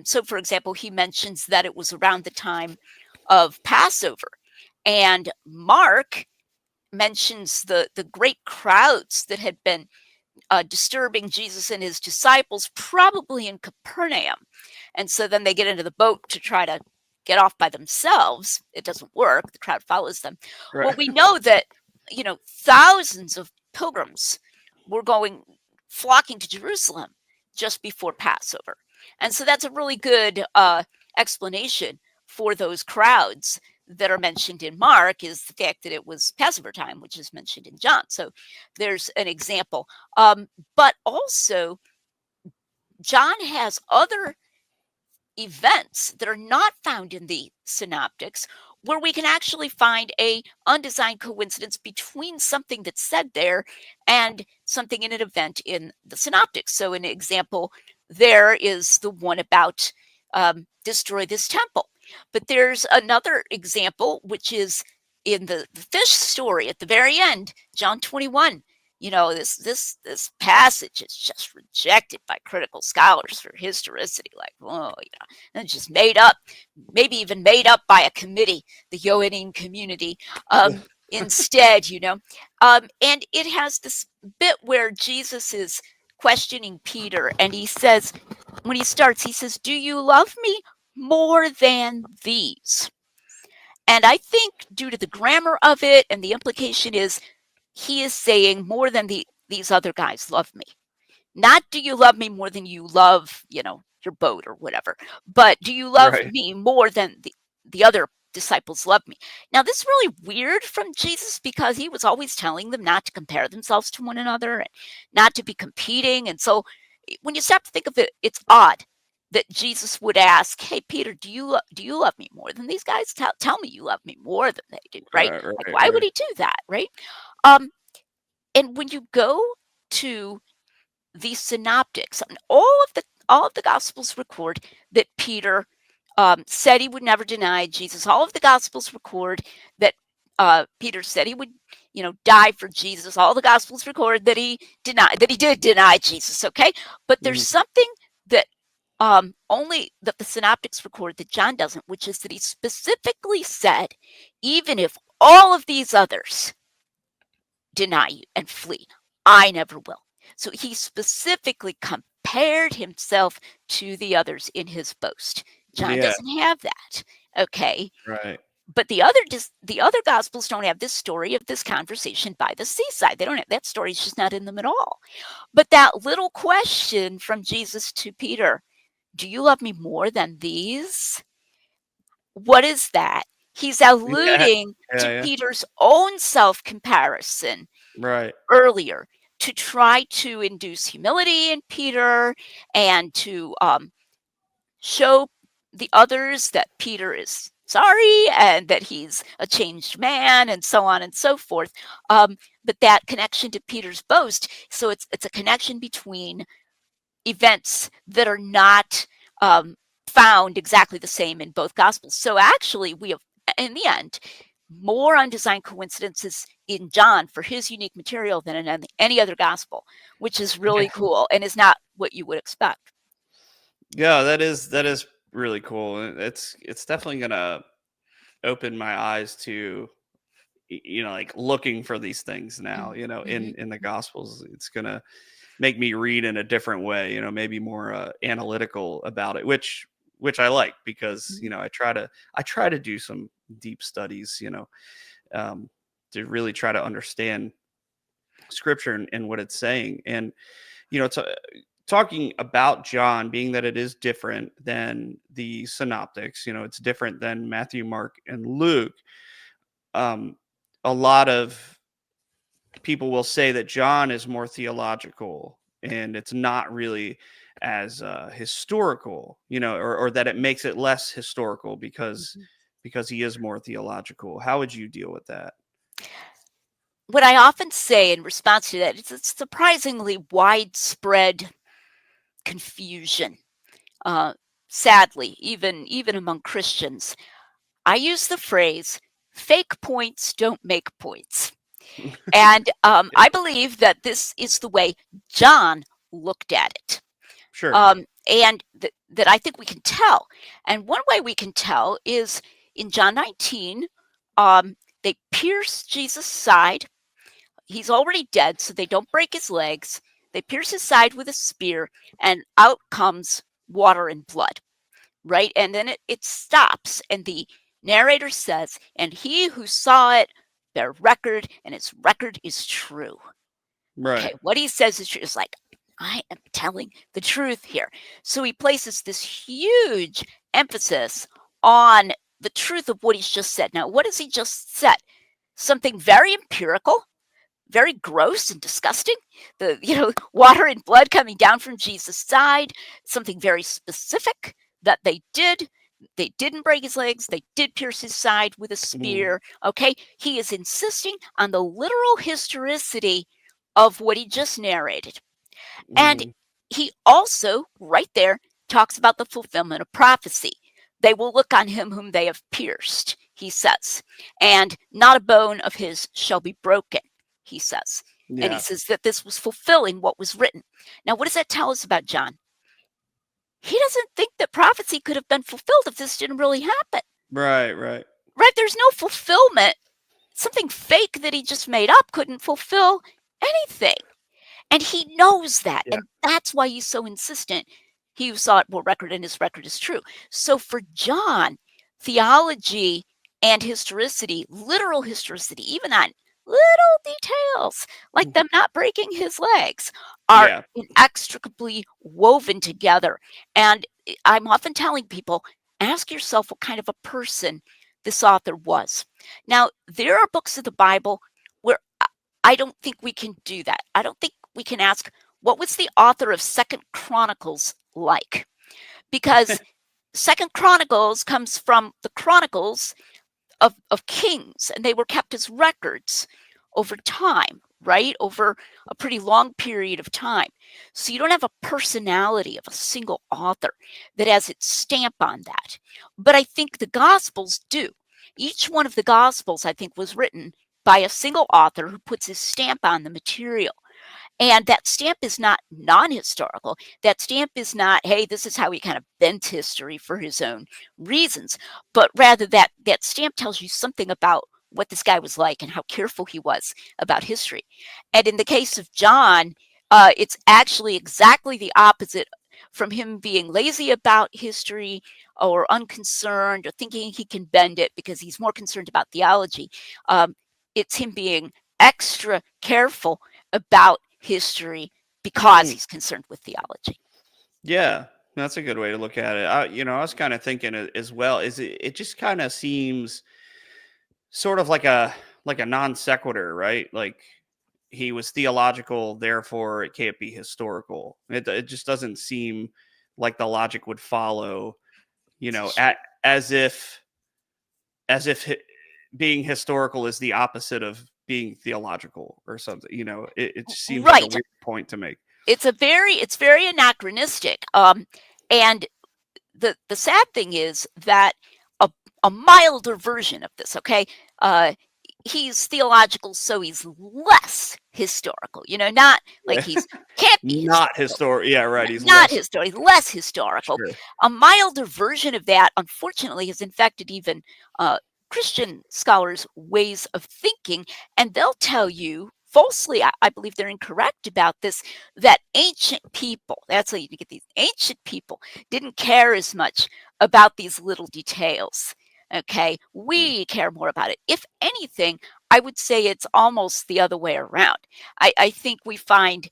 So, for example, he mentions that it was around the time of Passover, And Mark mentions the great crowds that had been disturbing Jesus and his disciples, probably in Capernaum. And so then they get into the boat to try to get off by themselves. It doesn't work. The crowd follows them. Well, Right. we know that, thousands of pilgrims were flocking to Jerusalem just before Passover. And so that's a really good explanation for those crowds that are mentioned in Mark, is the fact that it was Passover time, which is mentioned in John. So there's an example. But also, John has other events that are not found in the synoptics, where we can actually find a undesigned coincidence between something that's said there and something in an event in the synoptics. So an example there is the one about destroy this temple. But there's another example, which is in the fish story at the very end, John 21. This passage is just rejected by critical scholars for historicity, like, and just made up, maybe even made up by a committee, the Johannine community, instead, and it has this bit where Jesus is questioning Peter, and he says, when he starts, he says, "Do you love me more than these?" And I think, due to the grammar of it, and the implication is, he is saying, more than these other guys love me. Not, do you love me more than you love, your boat or whatever, but do you love Right. me more than the other disciples love me? Now, this is really weird from Jesus, because he was always telling them not to compare themselves to one another and not to be competing. And so when you stop to think of it, it's odd that Jesus would ask, "Hey, Peter, do you love me more than these guys? Tell me you love me more than they do," right? Right. Like, Right. why would Right. he do that, right? Um, and when you go to the synoptics, and all of the gospels record that Peter said he would never deny Jesus. All of the gospels record that Peter said he would, die for Jesus. All the gospels record that he did deny Jesus. Okay, but there's Mhm. something that only that the synoptics record that John doesn't, which is that he specifically said, even if all of these others deny you and flee, I never will. So he specifically compared himself to the others in his boast. John Yeah. doesn't have that. Okay. Right. But the other gospels don't have this story of this conversation by the seaside. They don't have that story, is just not in them at all. But that little question from Jesus to Peter, "Do you love me more than these?" What is that? He's Yeah. alluding Yeah. to Yeah. Peter's own self comparison Right. earlier, to try to induce humility in Peter, and to show the others that Peter is sorry and that he's a changed man, and so on and so forth. But that connection to Peter's boast, so it's a connection between events that are not found exactly the same in both gospels. So actually, we have, in the end, more undesigned coincidences in John for his unique material than in any other gospel, which is Yeah. really cool and is not what you would expect. Yeah. That is really cool. And it's definitely gonna open my eyes to like looking for these things now. Mm-hmm. In the Gospels, it's gonna make me read in a different way. Maybe more analytical about it, which I like, because Mm-hmm. I try to do some deep studies. Um, to really try to understand scripture and what it's saying. And it's talking about John, being that it is different than the synoptics. It's different than Matthew, Mark, and Luke. um a lot of people will say that John is more theological, and it's not really as historical, or that it makes it less historical Mm-hmm. because he is more theological. How would you deal with that? What I often say in response to that is, it's surprisingly widespread confusion. Uh, Sadly, even among Christians, I use the phrase, "fake points don't make points." And Yeah, I believe that this is the way John looked at it. sure. And that I think we can tell. And one way we can tell is in John 19. They pierce Jesus' side. He's already dead, so they don't break his legs. They pierce his side with a spear, and out comes water and blood, right? And then it stops, and the narrator says, and he who saw it bear record, and his record is true. Okay, Right. what he says is true. It's like, I am telling the truth here. So he places this huge emphasis on the truth of what he's just said. Now, what has he just said? Something very empirical, very gross and disgusting. The water and blood coming down from Jesus' side. Something very specific that they did. They didn't break his legs. They did pierce his side with a Mm-hmm. spear. Okay, he is insisting on the literal historicity of what he just narrated. And Mm-hmm. he also, right there, talks about the fulfillment of prophecy. They will look on him whom they have pierced, he says, and not a bone of his shall be broken, he says. And he Yeah. says that this was fulfilling what was written. Now, what does that tell us about John? He doesn't think that prophecy could have been fulfilled if this didn't really happen. Right. Right. Right? There's no fulfillment. Something fake that he just made up couldn't fulfill anything. And he knows that. Yeah. And that's why he's so insistent. He who saw it will record, and his record is true. So for John, theology and historicity, literal historicity, even on little details, like them not breaking his legs, are Yeah. inextricably woven together. And I'm often telling people, ask yourself what kind of a person this author was. Now, there are books of the Bible where I don't think we can do that. I don't think we can ask, what was the author of Second Chronicles like? Because Second Chronicles comes from the chronicles of kings, and they were kept as records over time, right? Over a pretty long period of time. So you don't have a personality of a single author that has its stamp on that. But I think the Gospels do. Each one of the Gospels, I think, was written by a single author who puts his stamp on the material. And that stamp is not non-historical. That stamp is not, hey, this is how he kind of bent history for his own reasons, but rather that stamp tells you something about what this guy was like and how careful he was about history. And in the case of John, it's actually exactly the opposite from him being lazy about history or unconcerned or thinking he can bend it because he's more concerned about theology. It's him being extra careful about history because Mm. he's concerned with theology. Yeah. That's a good way to look at it. I was kind of thinking as well. Is it just kind of seems sort of like a non sequitur, right? Like he was theological, therefore it can't be historical. It just doesn't seem like the logic would follow. At as if as if hi- being historical is the opposite of being theological or something. It just seems like a Right. weird point to make. It's very anachronistic. And the sad thing is that a, a milder version of this, okay, uh, he's theological, so he's less historical. Not like Yeah. he's can't be Not historical. historical. Yeah, right. He's Not less historical, less historical. sure. A milder version of that, unfortunately, has infected even Christian scholars' ways of thinking, and they'll tell you falsely, I believe they're incorrect about this, that ancient people, that's how you get these ancient people, didn't care as much about these little details. Okay, Mm. we care more about it. If anything, I would say it's almost the other way around. I think we find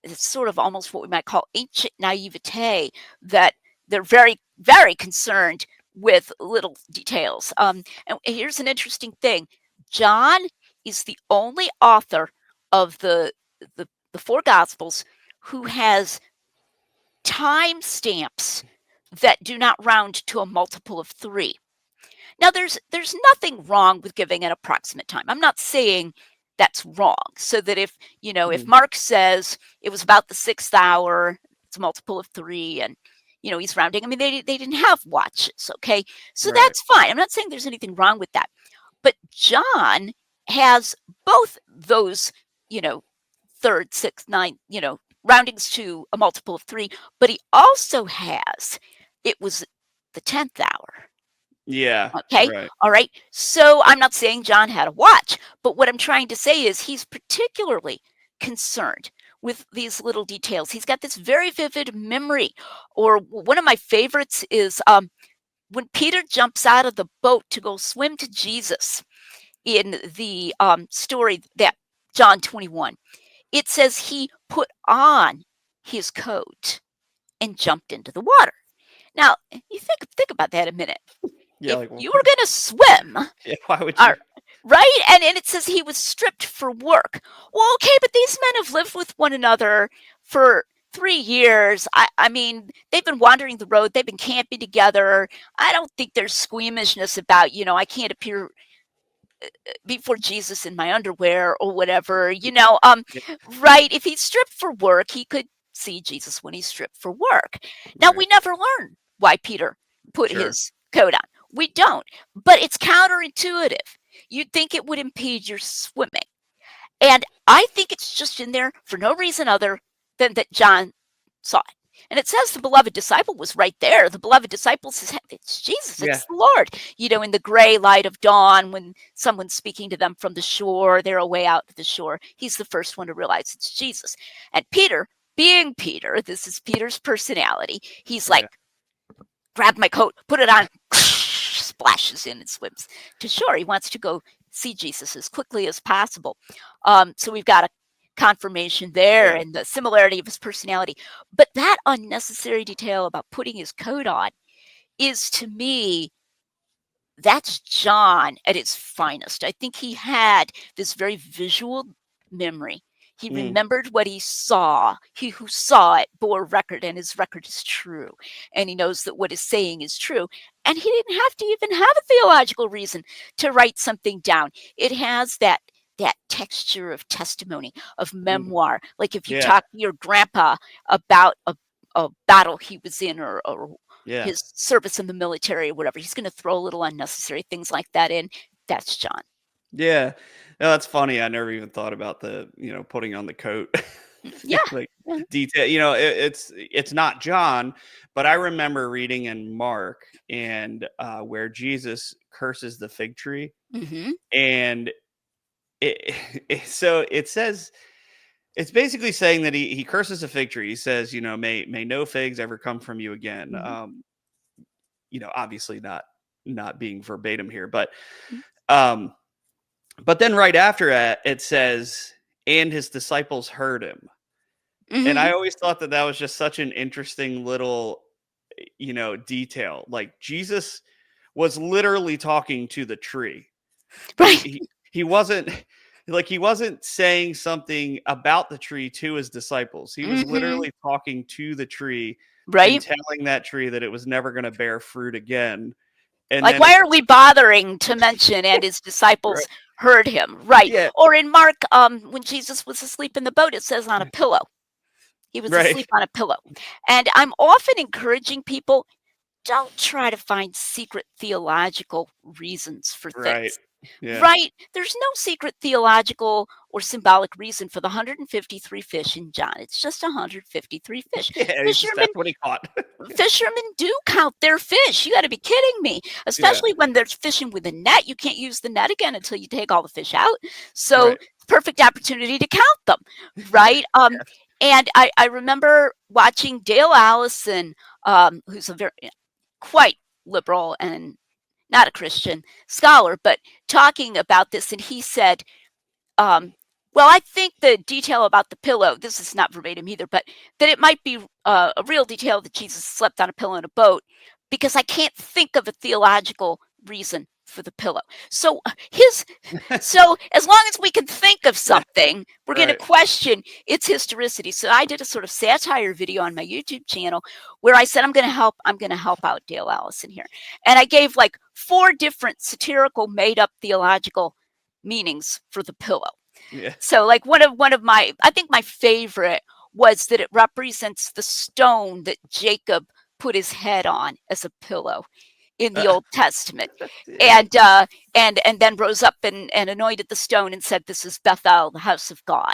it's sort of almost what we might call ancient naivete, that they're very, very concerned with little details. And here's an interesting thing: John is the only author of the four Gospels who has time stamps that do not round to a multiple of three. Now, there's nothing wrong with giving an approximate time. I'm not saying that's wrong. So that if Mhm. Mark says it was about the sixth hour, it's a multiple of three, and he's rounding. I mean, they didn't have watches, okay? So Right. that's fine. I'm not saying there's anything wrong with that. But John has both those, you know, third, sixth, ninth, roundings to a multiple of three, but he also has it was the 10th hour. Yeah. Okay. Right. All right. So I'm not saying John had a watch, but what I'm trying to say is he's particularly concerned with these little details. He's got this very vivid memory. Or one of my favorites is when Peter jumps out of the boat to go swim to Jesus in the story that John 21. It says he put on his coat and jumped into the water. Now, you think about that a minute. Yeah. If Like, you were going to swim, yeah, why would uh, you? right? And it says he was stripped for work. Well, okay, but these men have lived with one another for 3 years. I mean, they've been wandering the road, they've been camping together. I don't think there's squeamishness about, I can't appear before Jesus in my underwear or whatever, Yeah, right? If he's stripped for work, he could see Jesus when he's stripped for work. Now, right. we never learn why Peter put Sure. his coat on. We don't, but it's counterintuitive. You'd think it would impede your swimming. And I think it's just in there for no reason other than that John saw it. And it says the beloved disciple was right there. The beloved disciple says, it's Jesus, Yeah. it's the Lord. In the gray light of dawn, when someone's speaking to them from the shore, they're away out to the shore. He's the first one to realize it's Jesus. And Peter, being Peter, this is Peter's personality. He's like, Yeah. grab my coat, put it on, splashes in and swims to shore. He wants to go see Jesus as quickly as possible. So we've got a confirmation there Yeah. and the similarity of his personality. But that unnecessary detail about putting his coat on is, to me, that's John at its finest. I think he had this very visual memory. He Mm, remembered what he saw. He who saw it bore record, and his record is true. And he knows that what is saying is true. And he didn't have to even have a theological reason to write something down. It has that texture of testimony, of mm, memoir. Like if you yeah. talk to your grandpa about a battle he was in, or Yeah. his service in the military or whatever. He's going to throw little unnecessary things like that in. That's John. Yeah. No, that's funny. I never even thought about the, putting on the coat. Yeah. Like Yeah. detail, it's not John, but I remember reading in Mark and where Jesus curses the fig tree, Mm-hmm. and it, so it says it's basically saying that he curses a fig tree. He says, may no figs ever come from you again. Mm-hmm. Obviously not being verbatim here, um but then right after that, it says, and his disciples heard him. And Mm-hmm. I always thought that was just such an interesting little, detail. Like Jesus was literally talking to the tree. He Right. he he wasn't he wasn't saying something about the tree to his disciples. He was Mm-hmm. literally talking to the tree and Right. telling that tree that it was never going to bear fruit again. And Like, then why it's are we bothering to mention, and his right. disciples heard him? Right. Yeah, Or in Mark, when Jesus was asleep in the boat, it says on a pillow. He was right. asleep on a pillow. And I'm often encouraging people, don't try to find secret theological reasons for Right. things. Yeah. Right? There's no secret theological or symbolic reason for the 153 fish in John. It's just 153 fish. Yeah, he's just Fishermen that's what he caught. fishermen do count their fish. You got to be kidding me. Yeah, Especially when they're fishing with a net. You can't use the net again until you take all the fish out. So, right. perfect opportunity to count them, right? And I remember watching Dale Allison, who's a very quite liberal and not a Christian scholar, but talking about this, and he said, well, I think the detail about the pillow, this is not verbatim either, but that it might be a real detail that Jesus slept on a pillow in a boat, because I can't think of a theological reason for the pillow. So so as long as we can think of something, we're going to Right. question its historicity. So I did a sort of satire video on my YouTube channel where I said, I'm going to help out Dale Allison here. And I gave like 4 different satirical made up theological meanings for the pillow. Yeah. So like one of my, I think my favorite was that it represents the stone that Jacob put his head on as a pillow in the Old Testament, Yeah. and then rose up and anointed the stone and said, "This is Bethel, the house of God."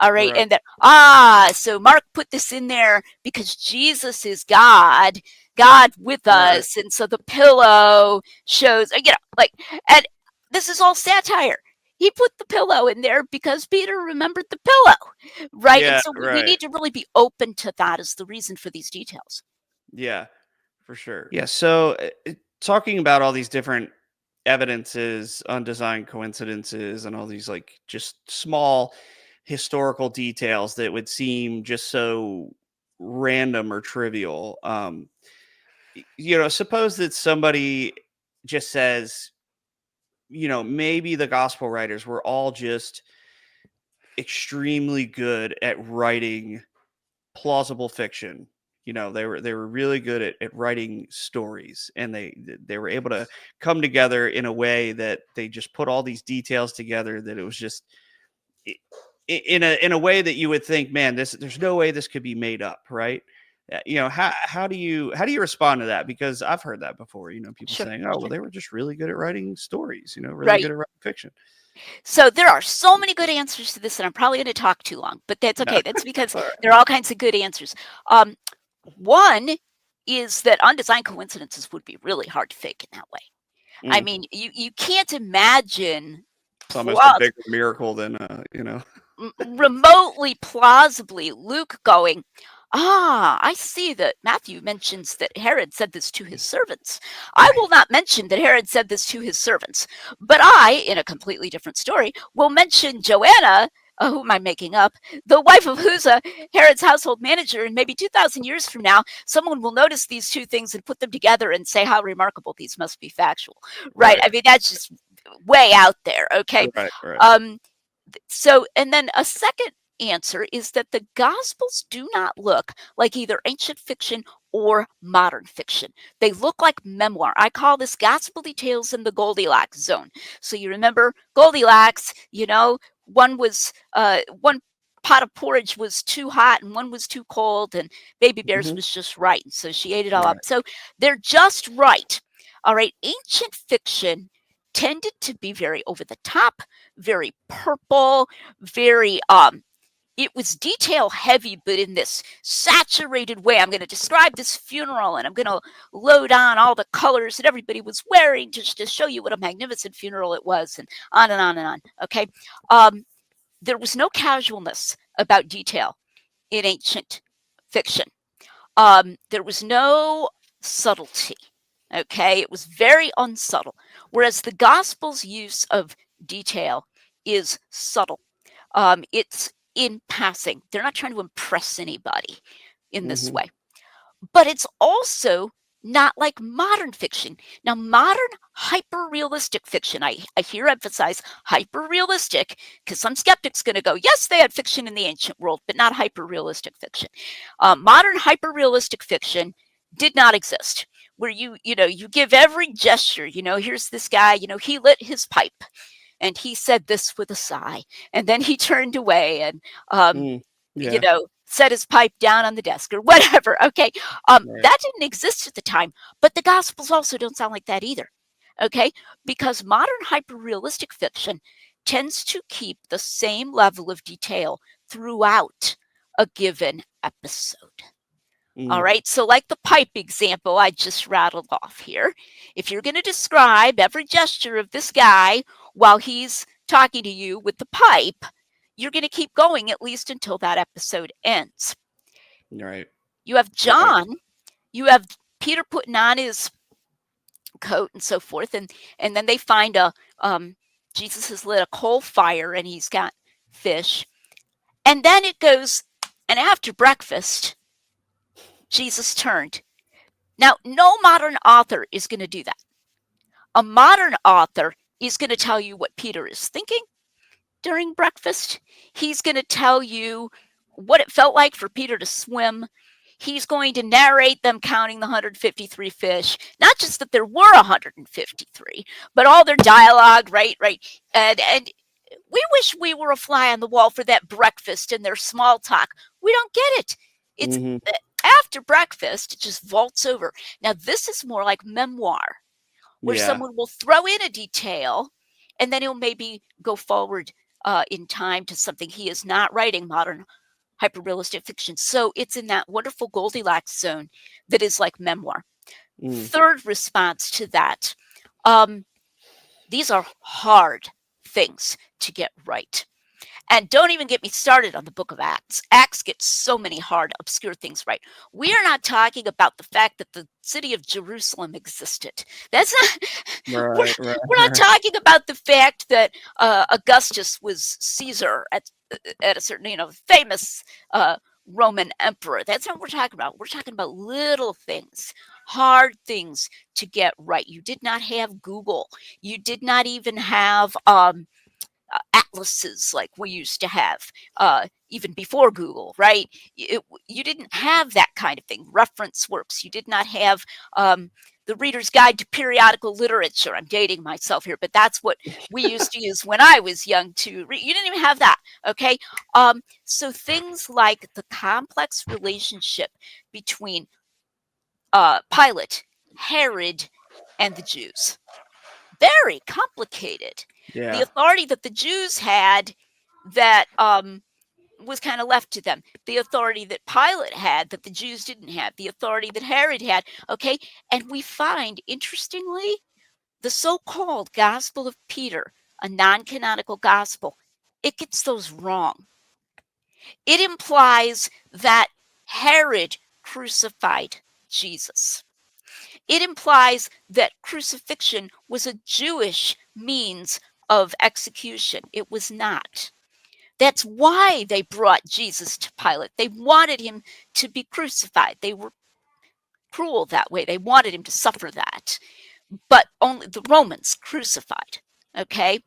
All right, Right. and then so Mark put this in there because Jesus is God. God with Right. us, and so the pillow shows, and this is all satire. He put the pillow in there because Peter remembered the pillow, right? And Yeah, so we right. need to really be open to that as the reason for these details. Yeah, for sure. Yeah, so talking about all these different evidences, undesigned coincidences, and all these like just small historical details that would seem just so random or trivial. Suppose that somebody just says, maybe the gospel writers were all just extremely good at writing plausible fiction. They were really good at writing stories, and they were able to come together in a way that they just put all these details together that it was just in a way that you would think, man, there's no way this could be made up, right? How do you respond to that? Because I've heard that before. People Sure. saying, oh, well, they were just really good at writing stories. Really good Right. at writing fiction. So there are so many good answers to this, and I'm probably going to talk too long, but that's No, okay. That's because all right. there are all kinds of good answers. One is that undesigned coincidences would be really hard to fake in that way. I Mm. mean, you can't imagine It's almost a plaus- bigger miracle than remotely plausibly Luke going, I see that Matthew mentions that Herod said this to his servants. I Right. will not mention that Herod said this to his servants, but I, in a completely different story, will mention Joanna, who am I making up, the wife of Huzzah, Herod's household manager, and maybe 2,000 years from now, someone will notice these two things and put them together and say how remarkable these must be factual. Right? Right. I mean, that's just way out there, okay? Right. Right. Um, so, and then a second answer is that the Gospels do not look like either ancient fiction or modern fiction. They look like memoir. I call this gospel details in the Goldilocks zone. So you remember Goldilocks, one pot of porridge was too hot and one was too cold, and Baby Bear's Hmm. was just right. So she ate it all up. Right. So they're just right. All right. Ancient fiction tended to be very over the top, very purple, very it was detail heavy, but in this saturated way. I'm going to describe this funeral and I'm going to load on all the colors that everybody was wearing just to show you what a magnificent funeral it was, and on and on and on. Okay. There was no casualness about detail in ancient fiction. There was no subtlety. Okay. It was very unsubtle. Whereas the gospel's use of detail is subtle. It's in passing. They're not trying to impress anybody in this Hmm. way. But it's also not like modern fiction. Now, modern hyper realistic fiction, I hear emphasize hyper realistic because some skeptics going to go, yes, they had fiction in the ancient world, but not hyper realistic fiction. Modern hyper realistic fiction did not exist. Where you give every gesture, here's this guy, he lit his pipe and he said this with a sigh, and then he turned away and um, Mm. Yeah. set his pipe down on the desk or whatever. Okay, Right. that didn't exist at the time, but the Gospels also don't sound like that either. Okay, because modern hyper-realistic fiction tends to keep the same level of detail throughout a given episode. All Mm. right, so like the pipe example I just rattled off here, if you're going to describe every gesture of this guy while he's talking to you with the pipe, you're going to keep going at least until that episode ends. Right. You have Right. John, you have Peter putting on his coat and so forth, and then they find Jesus has lit a coal fire and he's got fish, and then it goes, and after breakfast, Jesus turned. Now, no modern author is going to do that. A modern author is going to tell you what Peter is thinking during breakfast. He's going to tell you what it felt like for Peter to swim. He's going to narrate them counting the 153 fish, not just that there were 153, but all their dialogue, right? And we wish we were a fly on the wall for that breakfast and their small talk. We don't get it. It's Hmm. after breakfast, it just vaults over. Now, this is more like memoir, where Yeah. someone will throw in a detail and then he'll maybe go forward in time to something he is not writing modern hyper-realistic fiction. So it's in that wonderful Goldilocks zone that is like memoir. Mm. Third response to that, um, these are hard things to get right. And don't even get me started on the book of Acts. Acts gets so many hard, obscure things right. We are not talking about the fact that the city of Jerusalem existed. That's not, we're, Right, right, we're not right. talking about the fact that Augustus was Caesar at a certain, famous Roman emperor. That's not what we're talking about. We're talking about little things, hard things to get right. You did not have Google. You did not even have atlases like we used to have even before Google, right? You didn't have that kind of thing. Reference works. You did not have the Reader's Guide to Periodical Literature. I'm dating myself here, but that's what we used to use when I was young to read. You didn't even have that, okay? So things like the complex relationship between Pilate, Herod, and the Jews, very complicated. The Yeah. authority that the Jews had that was kind of left to them. The authority that Pilate had that the Jews didn't have. The authority that Herod had. Okay. And we find, interestingly, the so called Gospel of Peter, a non canonical gospel, it gets those wrong. It implies that Herod crucified Jesus. It implies that crucifixion was a Jewish means of execution. It was not. That's why they brought Jesus to Pilate. They wanted him to be crucified. They were cruel that way. They wanted him to suffer that. But only the Romans crucified. Okay?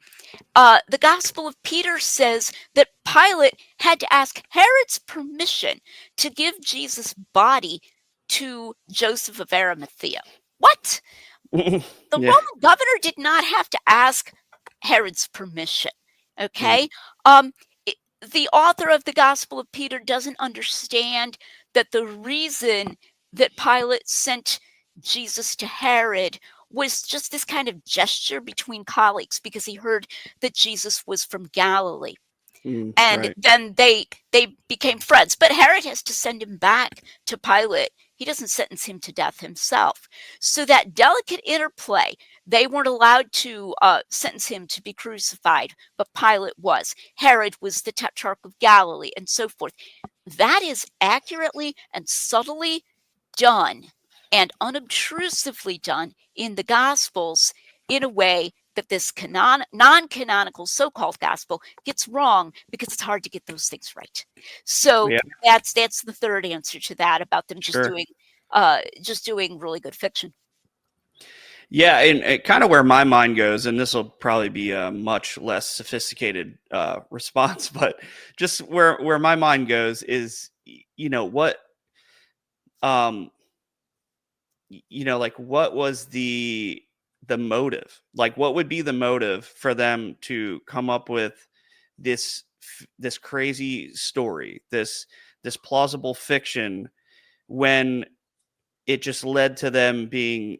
The Gospel of Peter says that Pilate had to ask Herod's permission to give Jesus' body to Joseph of Arimathea. What? The Yeah. Roman governor did not have to ask Herod's permission. Mm. Okay? It, the author of the Gospel of Peter doesn't understand that the reason that Pilate sent Jesus to Herod was just this kind of gesture between colleagues because he heard that Jesus was from Galilee. Mm. And Right. then they became friends. But Herod has to send him back to Pilate. He doesn't sentence him to death himself. So that delicate interplay, they weren't allowed to sentence him to be crucified, but Pilate was. Herod was the tetrarch of Galilee, and so forth. That is accurately and subtly done and unobtrusively done in the Gospels in a way that this non-canonical so-called gospel gets wrong because it's hard to get those things right. So Yeah. that's the third answer to that about them Sure. just doing really good fiction. Yeah, and kind of where my mind goes, and this will probably be a much less sophisticated response, but just where my mind goes is, what, um, like what was the motive? Like, what would be the motive for them to come up with this crazy story, this plausible fiction, when it just led to them being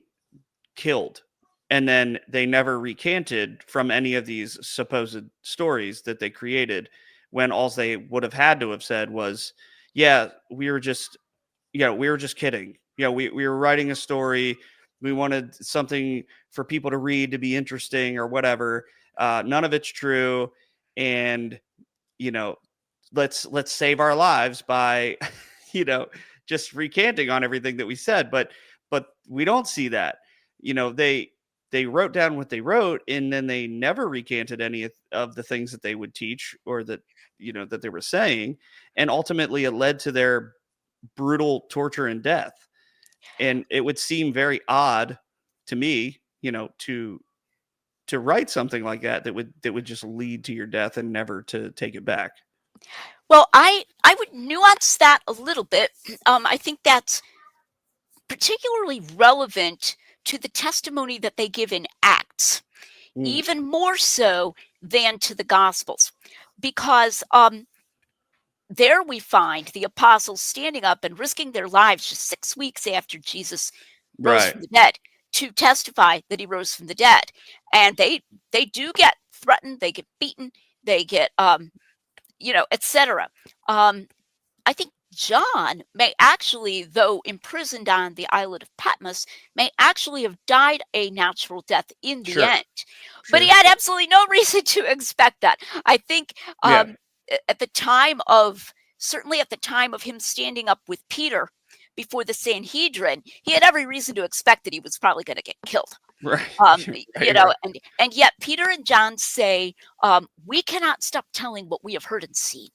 killed, and then they never recanted from any of these supposed stories that they created, when all they would have had to have said was, yeah, we were just kidding. We were writing a story. We wanted something for people to read to be interesting or whatever. None of it's true. And, you know, let's save our lives by, you know, just recanting on everything that we said. But we don't see that. They wrote down what they wrote, and then they never recanted any of the things that they would teach, or that, that they were saying. And ultimately it led to their brutal torture and death. And it would seem very odd to me, to write something like that would just lead to your death and never to take it back. Well, I would nuance that a little bit. I think that's particularly relevant to the testimony that they give in Acts, Mm, even more so than to the Gospels, because there we find the apostles standing up and risking their lives just 6 weeks after Jesus rose right. from the dead to testify that he rose from the dead, and they do get threatened, they get beaten, they get etc. I think John may actually, though imprisoned on the islet of Patmos, may actually have died a natural death in the Sure. end. But he Sure. had absolutely no reason to expect that. I think Yeah. at the time of, certainly at the time of him standing up with Peter before the Sanhedrin, he had every reason to expect that he was probably going to get killed. Right. You Right. know, Right. and yet Peter and John say, we cannot stop telling what we have heard and seen.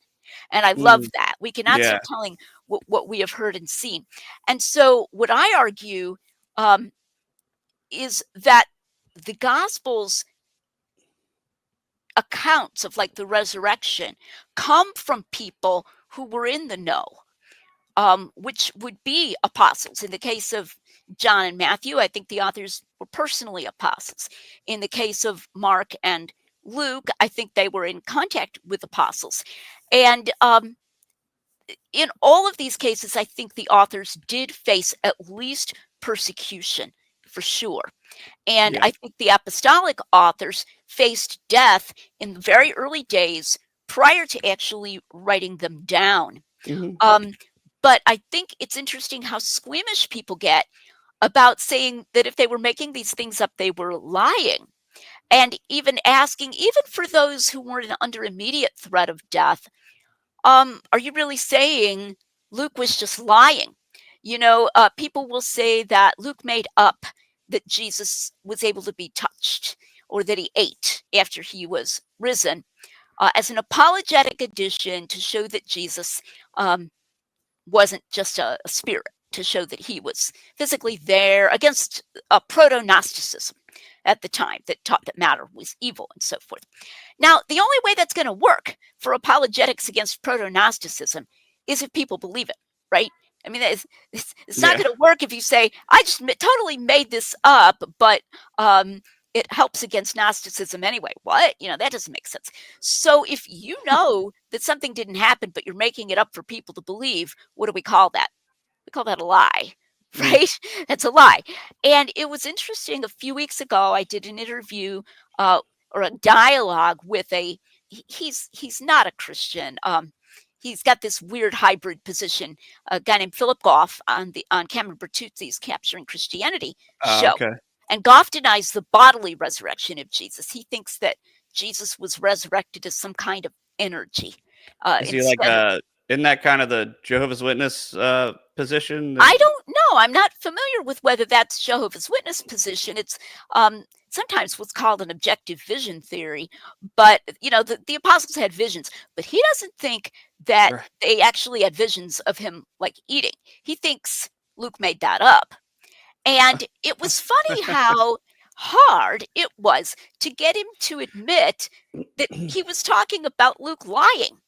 And I love Mm, that. We cannot yeah. stop telling what we have heard and seen. And so, what I argue um, is that the Gospels accounts of like the resurrection come from people who were in the know, which would be apostles. In the case of John and Matthew, I think the authors were personally apostles. In the case of Mark and Luke, I think they were in contact with apostles. And in all of these cases, I think the authors did face at least persecution for sure. And Yeah. I think the apostolic authors faced death in the very early days prior to actually writing them down. Hmm. Um, but I think it's interesting how squeamish people get about saying that if they were making these things up, they were lying. And even asking, even for those who weren't under immediate threat of death, are you really saying Luke was just lying? People will say that Luke made up that Jesus was able to be touched or that he ate after he was risen as an apologetic addition to show that Jesus um, wasn't just a spirit, to show that he was physically there against proto Gnosticism at the time that taught that matter was evil and so forth. Now, the only way that's going to work for apologetics against proto Gnosticism is if people believe it, right? I mean, it's not Yeah. going to work if you say, I just totally made this up, but it helps against Gnosticism anyway. What? That doesn't make sense. So if you know that something didn't happen, but you're making it up for people to believe, what do we call that? We call that a lie, Mm. right? That's a lie. And it was interesting. A few weeks ago, I did an interview or a dialogue with he's not a Christian. He's got this weird hybrid position. A guy named Philip Goff on Cameron Bertuzzi's Capturing Christianity show. Okay. And Goff denies the bodily resurrection of Jesus. He thinks that Jesus was resurrected as some kind of energy Is he like instead. isn't that kind of the Jehovah's Witness position? I don't know. I'm not familiar with whether that's Jehovah's Witness position. It's sometimes what's called an objective vision theory. But, the apostles had visions, but he doesn't think that Right. they actually had visions of him like eating. He thinks Luke made that up. And it was funny how hard it was to get him to admit that he was talking about Luke lying.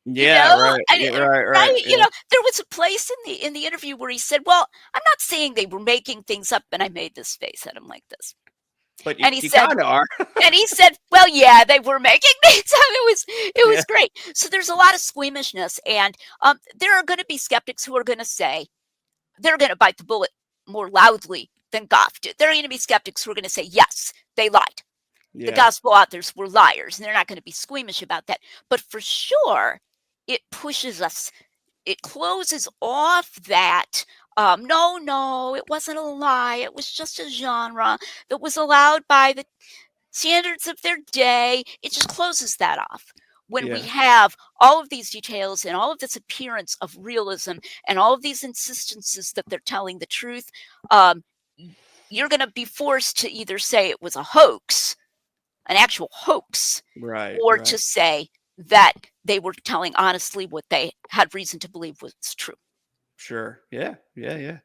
You Yeah, know, right. and Yeah, right, right. right, Yeah. there was a place in the interview where he said, "Well, I'm not saying they were making things up," and I made this face at him like this. But And he you said kind of are. "Well, yeah, they were making things up." It was Yeah. great. So there's a lot of squeamishness, and there are going to be skeptics who are going to say they're going to bite the bullet more loudly than Goff did. There are going to be skeptics who are going to say, "Yes, they lied. The Yeah. gospel authors were liars," and they're not going to be squeamish about that. But for sure, it pushes us, it closes off that no, no, it wasn't a lie, it was just a genre that was allowed by the standards of their day. It just closes that off when we Yeah. have all of these details and all of this appearance of realism and all of these insistences that they're telling the truth. You're going to be forced to either say it was a hoax, an actual hoax, Right, or right. to say that they were telling honestly what they had reason to believe was true. Sure. Yeah. Yeah, yeah.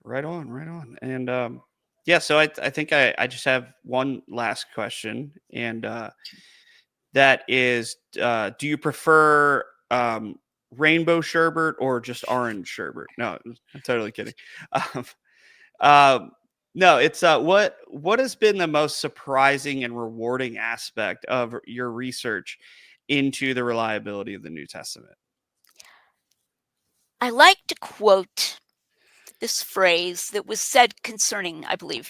Right on, right on. And yeah, so I think I just have one last question, and that is, do you prefer rainbow sherbet or just orange sherbet? No, I'm totally kidding. Um, um, no, it's what has been the most surprising and rewarding aspect of your research into the reliability of the New Testament? I like to quote this phrase that was said concerning, I believe,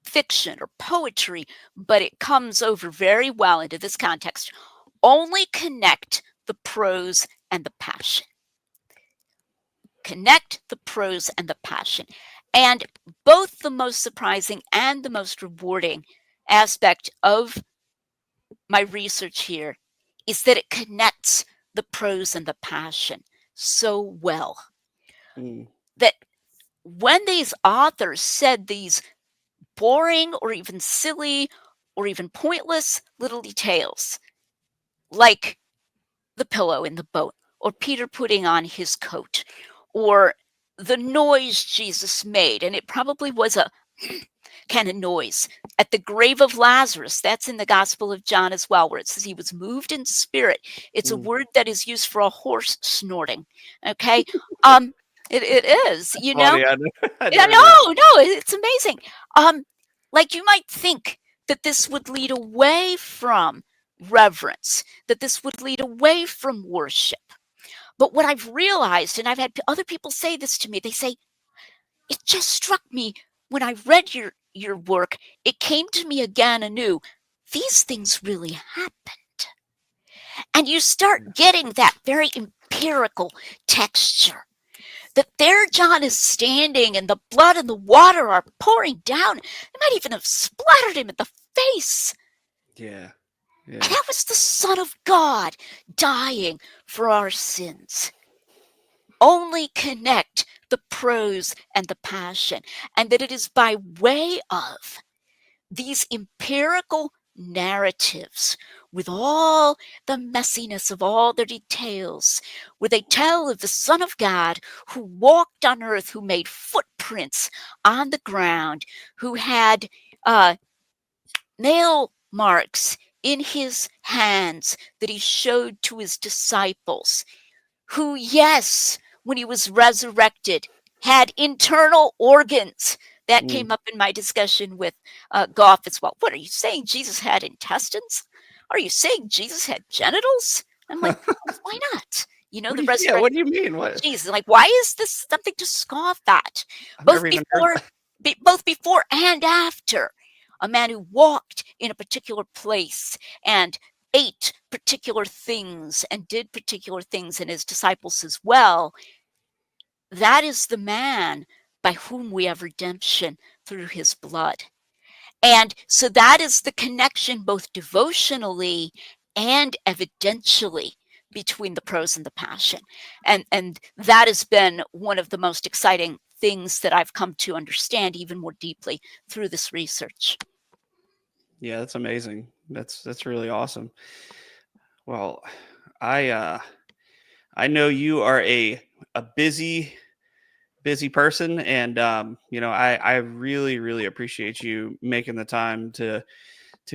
fiction or poetry, but it comes over very well into this context. Only connect the prose and the passion. connect the prose and the passion. And both the most surprising and the most rewarding aspect of my research here is that it connects the prose and the passion so well Mm. that when these authors said these boring or even silly or even pointless little details, like the pillow in the boat, or Peter putting on his coat, or the noise Jesus made, and it probably was a kind of noise at the grave of Lazarus. That's in the Gospel of John as well, where it says he was moved in spirit. It's a Mm. word that is used for a horse snorting. Okay, um, it is, That's funny. I Yeah, never knew. no, it's amazing. Um, like you might think that this would lead away from reverence, that this would lead away from worship. But what I've realized, and I've had other people say this to me, they say, it just struck me when I read your work, it came to me again anew. These things really happened. And you start getting that very empirical texture that there John is standing and the blood and the water are pouring down. It might even have splattered him in the face. Yeah. And Yeah. that was the Son of God dying for our sins. Only connect the prose and the passion, and that it is by way of these empirical narratives with all the messiness of all the details, where they tell of the Son of God who walked on earth, who made footprints on the ground, who had nail marks in his hands that he showed to his disciples, who, yes, when he was resurrected, had internal organs. That Mm. came up in my discussion with Goff as well. What are you saying? Jesus had intestines? Are you saying Jesus had genitals? I'm like, well, why not? What The do you? Yeah. resurrection What do you mean? What? of Jesus. Like, why is this something to scoff at? I've Both never even heard before, that. both before and after, a man who walked in a particular place and ate particular things and did particular things, and his disciples as well, that is the man by whom we have redemption through his blood. And so that is the connection, both devotionally and evidentially, between the prose and the passion. And that has been one of the most exciting things that I've come to understand even more deeply through this research. Yeah, that's amazing. That's really awesome. Well, I I know you are a busy person, and I really appreciate you making the time to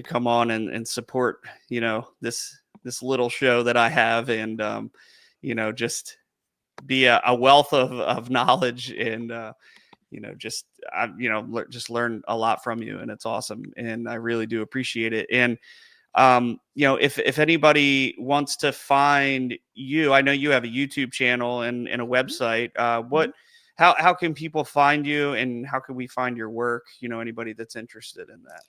come on and support this little show that I have, and just be a wealth of knowledge, and just just learn a lot from you, and it's awesome, and I really do appreciate it. And if anybody wants to find you, I know you have a YouTube channel and a website. Mhm. How can people find you, and how can we find your work? Anybody that's interested in that.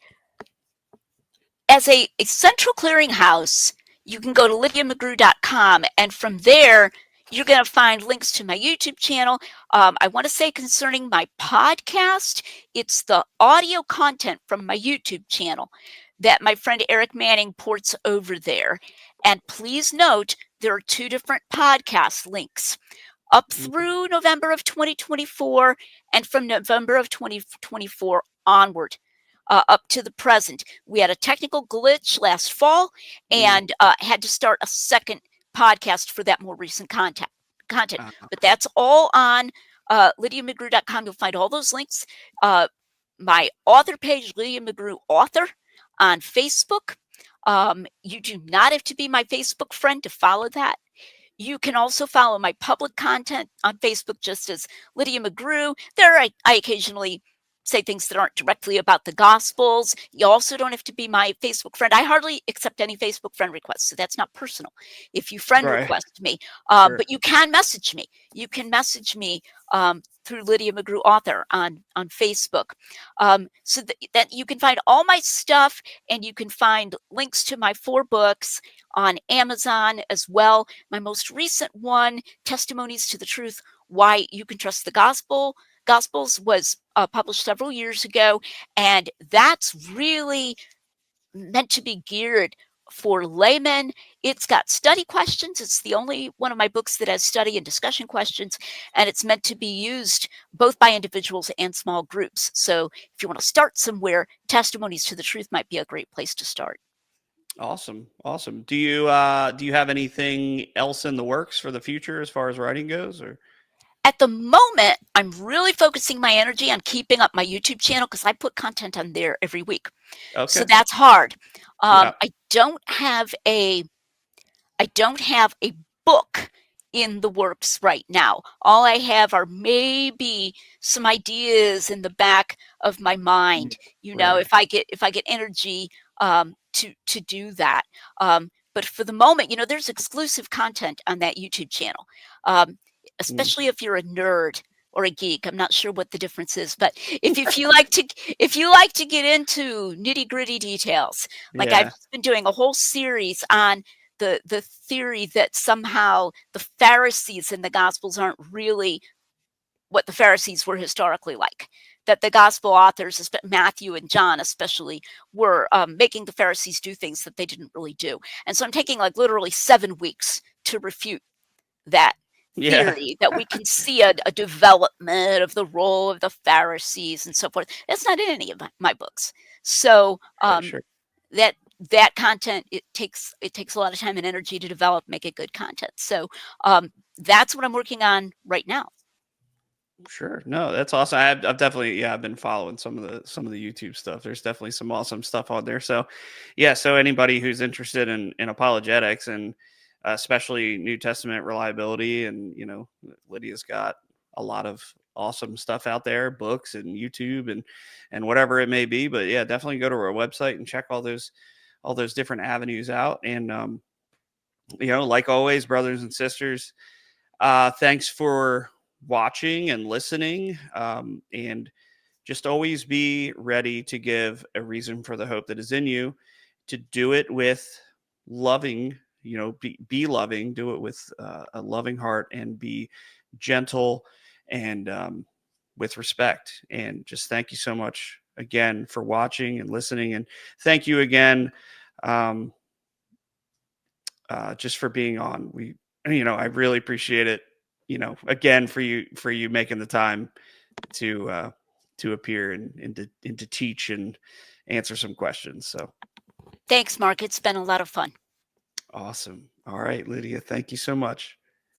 As a central clearinghouse, you can go to lydiamcgrew.com, and from there, you're going to find links to my YouTube channel. I want to say concerning my podcast, it's the audio content from my YouTube channel that my friend Eric Manning ports over there. And please note, there are two different podcast links up Mm. through November of 2024 and from November of 2024 onward. Up to the present. We had a technical glitch last fall Mm. and had to start a second podcast for that more recent content. Uh, But that's all on lydiamcgrew.com. You'll find all those links. My author page, Lydia McGrew Author, on Facebook. You do not have to be my Facebook friend to follow that. You can also follow my public content on Facebook just as Lydia McGrew. There, I occasionally say things that aren't directly about the Gospels. You also don't have to be my Facebook friend. I hardly accept any Facebook friend requests, so that's not personal. If you friend right. request me, Sure. but you can message me. You can message me through Lydia McGrew Author on Facebook, so that you can find all my stuff, and you can find links to my 4 books on Amazon as well. My most recent one, Testimonies to the Truth, Why You Can Trust the Gospels was published several years ago, and that's really meant to be geared for laymen. It's got study questions. It's the only one of my books that has study and discussion questions, and it's meant to be used both by individuals and small groups. So if you want to start somewhere, Testimonies to the Truth might be a great place to start. Awesome, awesome. Do you have anything else in the works for the future as far as writing goes, or? At the moment, I'm really focusing my energy on keeping up my YouTube channel because I put content on there every week. So Okay. that's hard. Yeah. I don't have a book in the works right now. All I have are maybe some ideas in the back of my mind. Right. If I get energy to do that. But for the moment, there's exclusive content on that YouTube channel, um, Mm. especially if you're a nerd or a geek. I'm not sure what the difference is, but if you like to get into nitty gritty details, like I've Yeah. just been doing a whole series on the theory that somehow the Pharisees in the Gospels aren't really what the Pharisees were historically like. That the Gospel authors, Matthew and John especially, were making the Pharisees do things that they didn't really do. And so I'm taking like literally 7 weeks to refute that Yeah. theory, that we can see a development of the role of the Pharisees and so forth. That's not in any of my books. So Sure. Sure. that that content, it takes a lot of time and energy to develop, make it good content. So that's what I'm working on right now. Sure. No, that's awesome. I've definitely, yeah, I've been following some of the YouTube stuff. There's definitely some awesome stuff on there. So, yeah. So anybody who's interested in apologetics and especially New Testament reliability, and Lydia's got a lot of awesome stuff out there, books and YouTube and whatever it may be. But yeah, definitely go to our website and check all those different avenues out. And like always, brothers and sisters, thanks for watching and listening. And just always be ready to give a reason for the hope that is in you, to do it with loving, be loving, do it with a loving heart, and be gentle and with respect. And just thank you so much again for watching and listening. And thank you again. Um, just for being on. I really appreciate it. Again, for you making the time to appear and to teach and answer some questions. So Thanks, Mark. It's been a lot of fun. awesome. All right, Lydia, thank you so much.